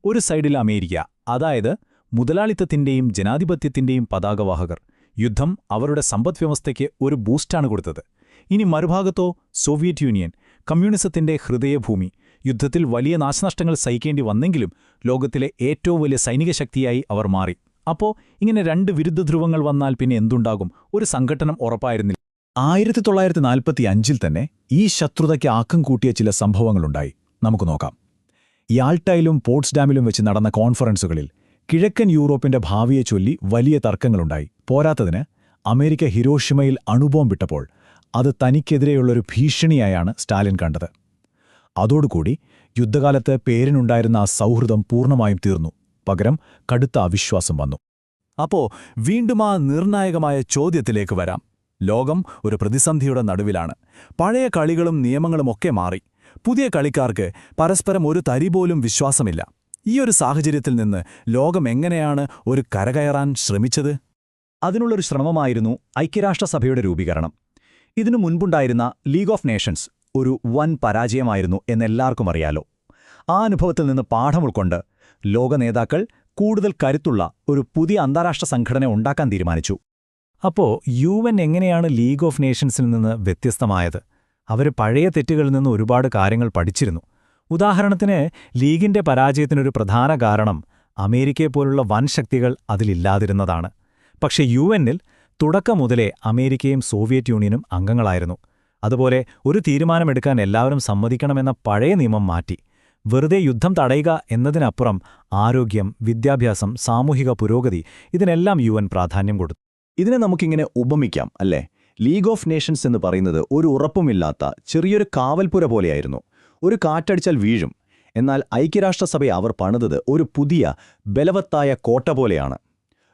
ഒരു സൈഡിൽ അമേരിക്ക, അതായത് മുതലാളിത്തത്തിന്റെയും ജനാധിപത്യത്തിന്റെയും പതാകവാഹകർ. യുദ്ധം അവരുടെ സമ്പദ്വ്യവസ്ഥയ്ക്ക് ഒരു ബൂസ്റ്റാണ് കൊടുത്തത്. ഇനി മറുഭാഗത്തോ സോവിയറ്റ് യൂണിയൻ, കമ്മ്യൂണിസത്തിന്റെ ഹൃദയഭൂമി. യുദ്ധത്തിൽ വലിയ നാശനഷ്ടങ്ങൾ സഹിക്കേണ്ടി വന്നെങ്കിലും ലോകത്തിലെ ഏറ്റവും വലിയ സൈനിക ശക്തിയായി അവർ മാറി. അപ്പോൾ ഇങ്ങനെ 2 വിരുദ്ധ ധ്രുവങ്ങൾ വന്നാൽ പിന്നെ എന്തുണ്ടാകും? ഒരു സംഘട്ടനം ഉറപ്പായിരുന്നില്ല. 1945 തന്നെ ഈ ശത്രുതയ്ക്ക് ആക്കം കൂട്ടിയ ചില സംഭവങ്ങളുണ്ടായി. നമുക്ക് നോക്കാം. യാൾട്ടയിലും പോട്സ്ഡാമിലും വെച്ച് നടന്ന കോൺഫറൻസുകളിൽ കിഴക്കൻ യൂറോപ്പിന്റെ ഭാവിയെ ചൊല്ലി വലിയ തർക്കങ്ങളുണ്ടായി. പോരാത്തതിന് അമേരിക്ക ഹിരോഷിമയിൽ അണുബോംബിട്ടപ്പോൾ അത് തനിക്കെതിരെയുള്ളൊരു ഭീഷണിയായാണ് സ്റ്റാലിൻ കണ്ടത്. അതോടുകൂടി യുദ്ധകാലത്ത് പേരിനുണ്ടായിരുന്ന ആ സൗഹൃദം പൂർണ്ണമായും തീർന്നു. പകരം കടുത്ത അവിശ്വാസം വന്നു. അപ്പോ വീണ്ടും ആ നിർണായകമായ ചോദ്യത്തിലേക്ക് വരാം. ലോകം ഒരു പ്രതിസന്ധിയുടെ നടുവിലാണ്. പഴയ കളികളും നിയമങ്ങളുമൊക്കെ മാറി. പുതിയ കളിക്കാർക്ക് പരസ്പരം ഒരു തരി പോലും വിശ്വാസമില്ല. ഈയൊരു സാഹചര്യത്തിൽ നിന്ന് ലോകം എങ്ങനെയാണ് ഒരു കരകയറാൻ ശ്രമിച്ചത്? അതിനുള്ളൊരു ശ്രമമായിരുന്നു ഐക്യരാഷ്ട്രസഭയുടെ രൂപീകരണം. ഇതിനു മുൻപുണ്ടായിരുന്ന ലീഗ് ഓഫ് നേഷൻസ് ഒരു വൻ പരാജയമായിരുന്നു എന്നെല്ലാവർക്കും അറിയാലോ. ആ അനുഭവത്തിൽ നിന്ന് പാഠം ഉൾക്കൊണ്ട് ലോക നേതാക്കൾ കൂടുതൽ കരുത്തുള്ള ഒരു പുതിയ അന്താരാഷ്ട്ര സംഘടന ഉണ്ടാക്കാൻ തീരുമാനിച്ചു. അപ്പോ UN എങ്ങനെയാണ് ലീഗ് ഓഫ് നേഷൻസിൽ നിന്ന് വ്യത്യസ്തമായത്? അവർ പഴയ തെറ്റുകളിൽ നിന്ന് ഒരുപാട് കാര്യങ്ങൾ പഠിച്ചിരുന്നു. ഉദാഹരണത്തിന് ലീഗിന്റെ പരാജയത്തിനൊരു പ്രധാന കാരണം അമേരിക്കയെപ്പോലുള്ള വൻ ശക്തികൾ അതിലില്ലാതിരുന്നതാണ്. പക്ഷേ UN-ൽ തുടക്കം മുതലേ അമേരിക്കയും സോവിയറ്റ് യൂണിയനും അംഗങ്ങളായിരുന്നു. അതുപോലെ ഒരു തീരുമാനമെടുക്കാൻ എല്ലാവരും സമ്മതിക്കണമെന്ന പഴയ നിയമം മാറ്റി. വെറുതെ യുദ്ധം തടയുക എന്നതിനപ്പുറം ആരോഗ്യം, വിദ്യാഭ്യാസം, സാമൂഹിക പുരോഗതി ഇതിനെല്ലാം UN പ്രാധാന്യം കൊടുത്തു. ഇതിനെ നമുക്കിങ്ങനെ ഉപമിക്കാം, അല്ലേ? ലീഗ് ഓഫ് നേഷൻസ് എന്ന് പറയുന്നത് ഒരു ഉറപ്പുമില്ലാത്ത ചെറിയൊരു കാവൽപ്പുര പോലെയായിരുന്നു. ഒരു കാറ്റടിച്ചാൽ വീഴും. എന്നാൽ ഐക്യരാഷ്ട്രസഭയെ അവർ പണിതത് ഒരു പുതിയ ബലവത്തായ കോട്ട പോലെയാണ്.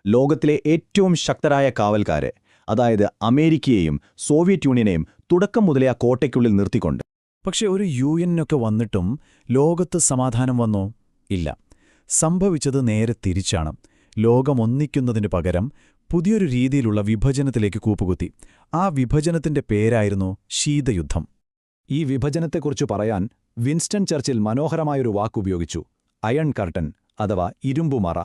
ലോകത്തിലെ ഏറ്റവും ശക്തരായ കാവൽക്കാരെ, അതായത് അമേരിക്കയെയും സോവിയറ്റ് യൂണിയനെയും തുടക്കം മുതലേ ആ കോട്ടയ്ക്കുള്ളിൽ നിർത്തിക്കൊണ്ട്. പക്ഷെ ഒരു UN-ഒക്കെ വന്നിട്ടും ലോകത്ത് സമാധാനം വന്നോ? ഇല്ല. സംഭവിച്ചത് നേരെ തിരിച്ചാണ്. ലോകം ഒന്നിക്കുന്നതിനു പകരം പുതിയൊരു രീതിയിലുള്ള വിഭജനത്തിലേക്ക് കൂപ്പുകുത്തി. ആ വിഭജനത്തിന്റെ പേരായിരുന്നു ശീതയുദ്ധം. ഈ വിഭജനത്തെക്കുറിച്ച് പറയാൻ വിൻസ്റ്റൺ ചർച്ചിൽ മനോഹരമായൊരു വാക്കുപയോഗിച്ചു: അയൺ കർട്ടൻ, അഥവാ ഇരുമ്പുമറ.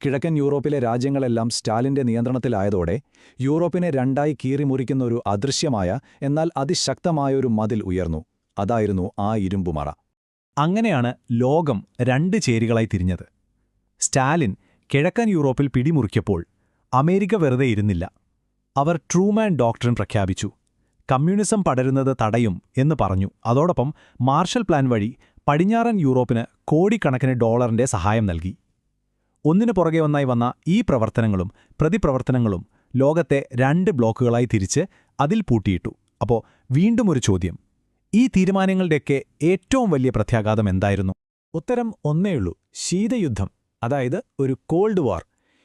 കിഴക്കൻ യൂറോപ്പിലെ രാജ്യങ്ങളെല്ലാം സ്റ്റാലിന്റെ നിയന്ത്രണത്തിലായതോടെ യൂറോപ്പിനെ രണ്ടായി കീറിമുറിക്കുന്ന ഒരു അദൃശ്യമായ എന്നാൽ അതിശക്തമായൊരു മതിൽ ഉയർന്നു. അതായിരുന്നു ആ ഇരുമ്പുമറ. അങ്ങനെയാണ് ലോകം രണ്ട് ചേരികളായി തിരിഞ്ഞത്. സ്റ്റാലിൻ കിഴക്കൻ യൂറോപ്പിൽ പിടിമുറുക്കിയപ്പോൾ അമേരിക്ക വെറുതെ ഇരുന്നില്ല. അവർ ട്രൂമാൻ ഡോക്ട്രിൻ പ്രഖ്യാപിച്ചു. കമ്മ്യൂണിസം പടരുന്നത് തടയും എന്ന് പറഞ്ഞു. അതോടൊപ്പം മാർഷൽ പ്ലാൻ വഴി പടിഞ്ഞാറൻ യൂറോപ്പിന് കോടിക്കണക്കിന് ഡോളറിന്റെ സഹായം നൽകി. ഒന്നിനു പുറകെ ഒന്നായി വന്ന ഈ പ്രവർത്തനങ്ങളും പ്രതിപ്രവർത്തനങ്ങളും ലോകത്തെ രണ്ട് ബ്ലോക്കുകളായി തിരിച്ച് അതിൽ പൂട്ടിയിട്ടു. അപ്പോൾ വീണ്ടും ഒരു ചോദ്യം: ഈ തീരുമാനങ്ങളുടെയൊക്കെ ഏറ്റവും വലിയ പ്രത്യാഘാതം എന്തായിരുന്നു? ഉത്തരം ഒന്നേയുള്ളൂ: ശീതയുദ്ധം. അതായത് ഒരു കോൾഡ് വാർ.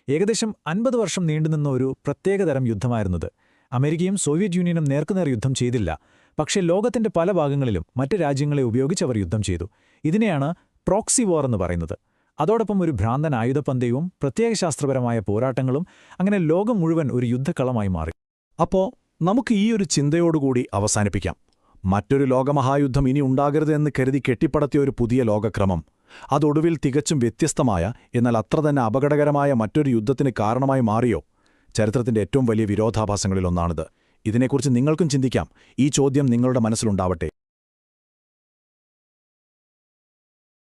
ഏകദേശം 50 വർഷം നീണ്ടുനിന്ന ഒരു പ്രത്യേകതരം യുദ്ധമായിരുന്നത്. അമേരിക്കയും സോവിയറ്റ് യൂണിയനും നേർക്കുനേർ യുദ്ധം ചെയ്തില്ല. പക്ഷേ ലോകത്തിന്റെ പല ഭാഗങ്ങളിലും മറ്റ് രാജ്യങ്ങളെ ഉപയോഗിച്ച് അവർ യുദ്ധം ചെയ്തു. ഇതിനെയാണ് പ്രോക്സി വാർ എന്ന് പറയുന്നത്. അതോടൊപ്പം ഒരു ഭ്രാന്തൻ ആയുധപന്തയവും പ്രത്യേകശാസ്ത്രപരമായ പോരാട്ടങ്ങളും. അങ്ങനെ ലോകം മുഴുവൻ ഒരു യുദ്ധക്കളമായി മാറി. അപ്പോൾ നമുക്ക് ഈ ഒരു ചിന്തയോടുകൂടി അവസാനിപ്പിക്കാം. മറ്റൊരു ലോകമഹായുദ്ധം ഇനി ഉണ്ടാകരുത് എന്ന് കരുതി കെട്ടിപ്പടത്തിയ ഒരു പുതിയ ലോകക്രമം, അതൊടുവിൽ തികച്ചും വ്യത്യസ്തമായ എന്നാൽ അത്ര തന്നെ അപകടകരമായ മറ്റൊരു യുദ്ധത്തിന് കാരണമായി മാറിയോ? ചരിത്രത്തിന്റെ ഏറ്റവും വലിയ വിരോധാഭാസങ്ങളിലൊന്നാണിത്. ഇതിനെക്കുറിച്ച് നിങ്ങൾക്കും ചിന്തിക്കാം. ഈ ചോദ്യം നിങ്ങളുടെ മനസ്സിലുണ്ടാവട്ടെ.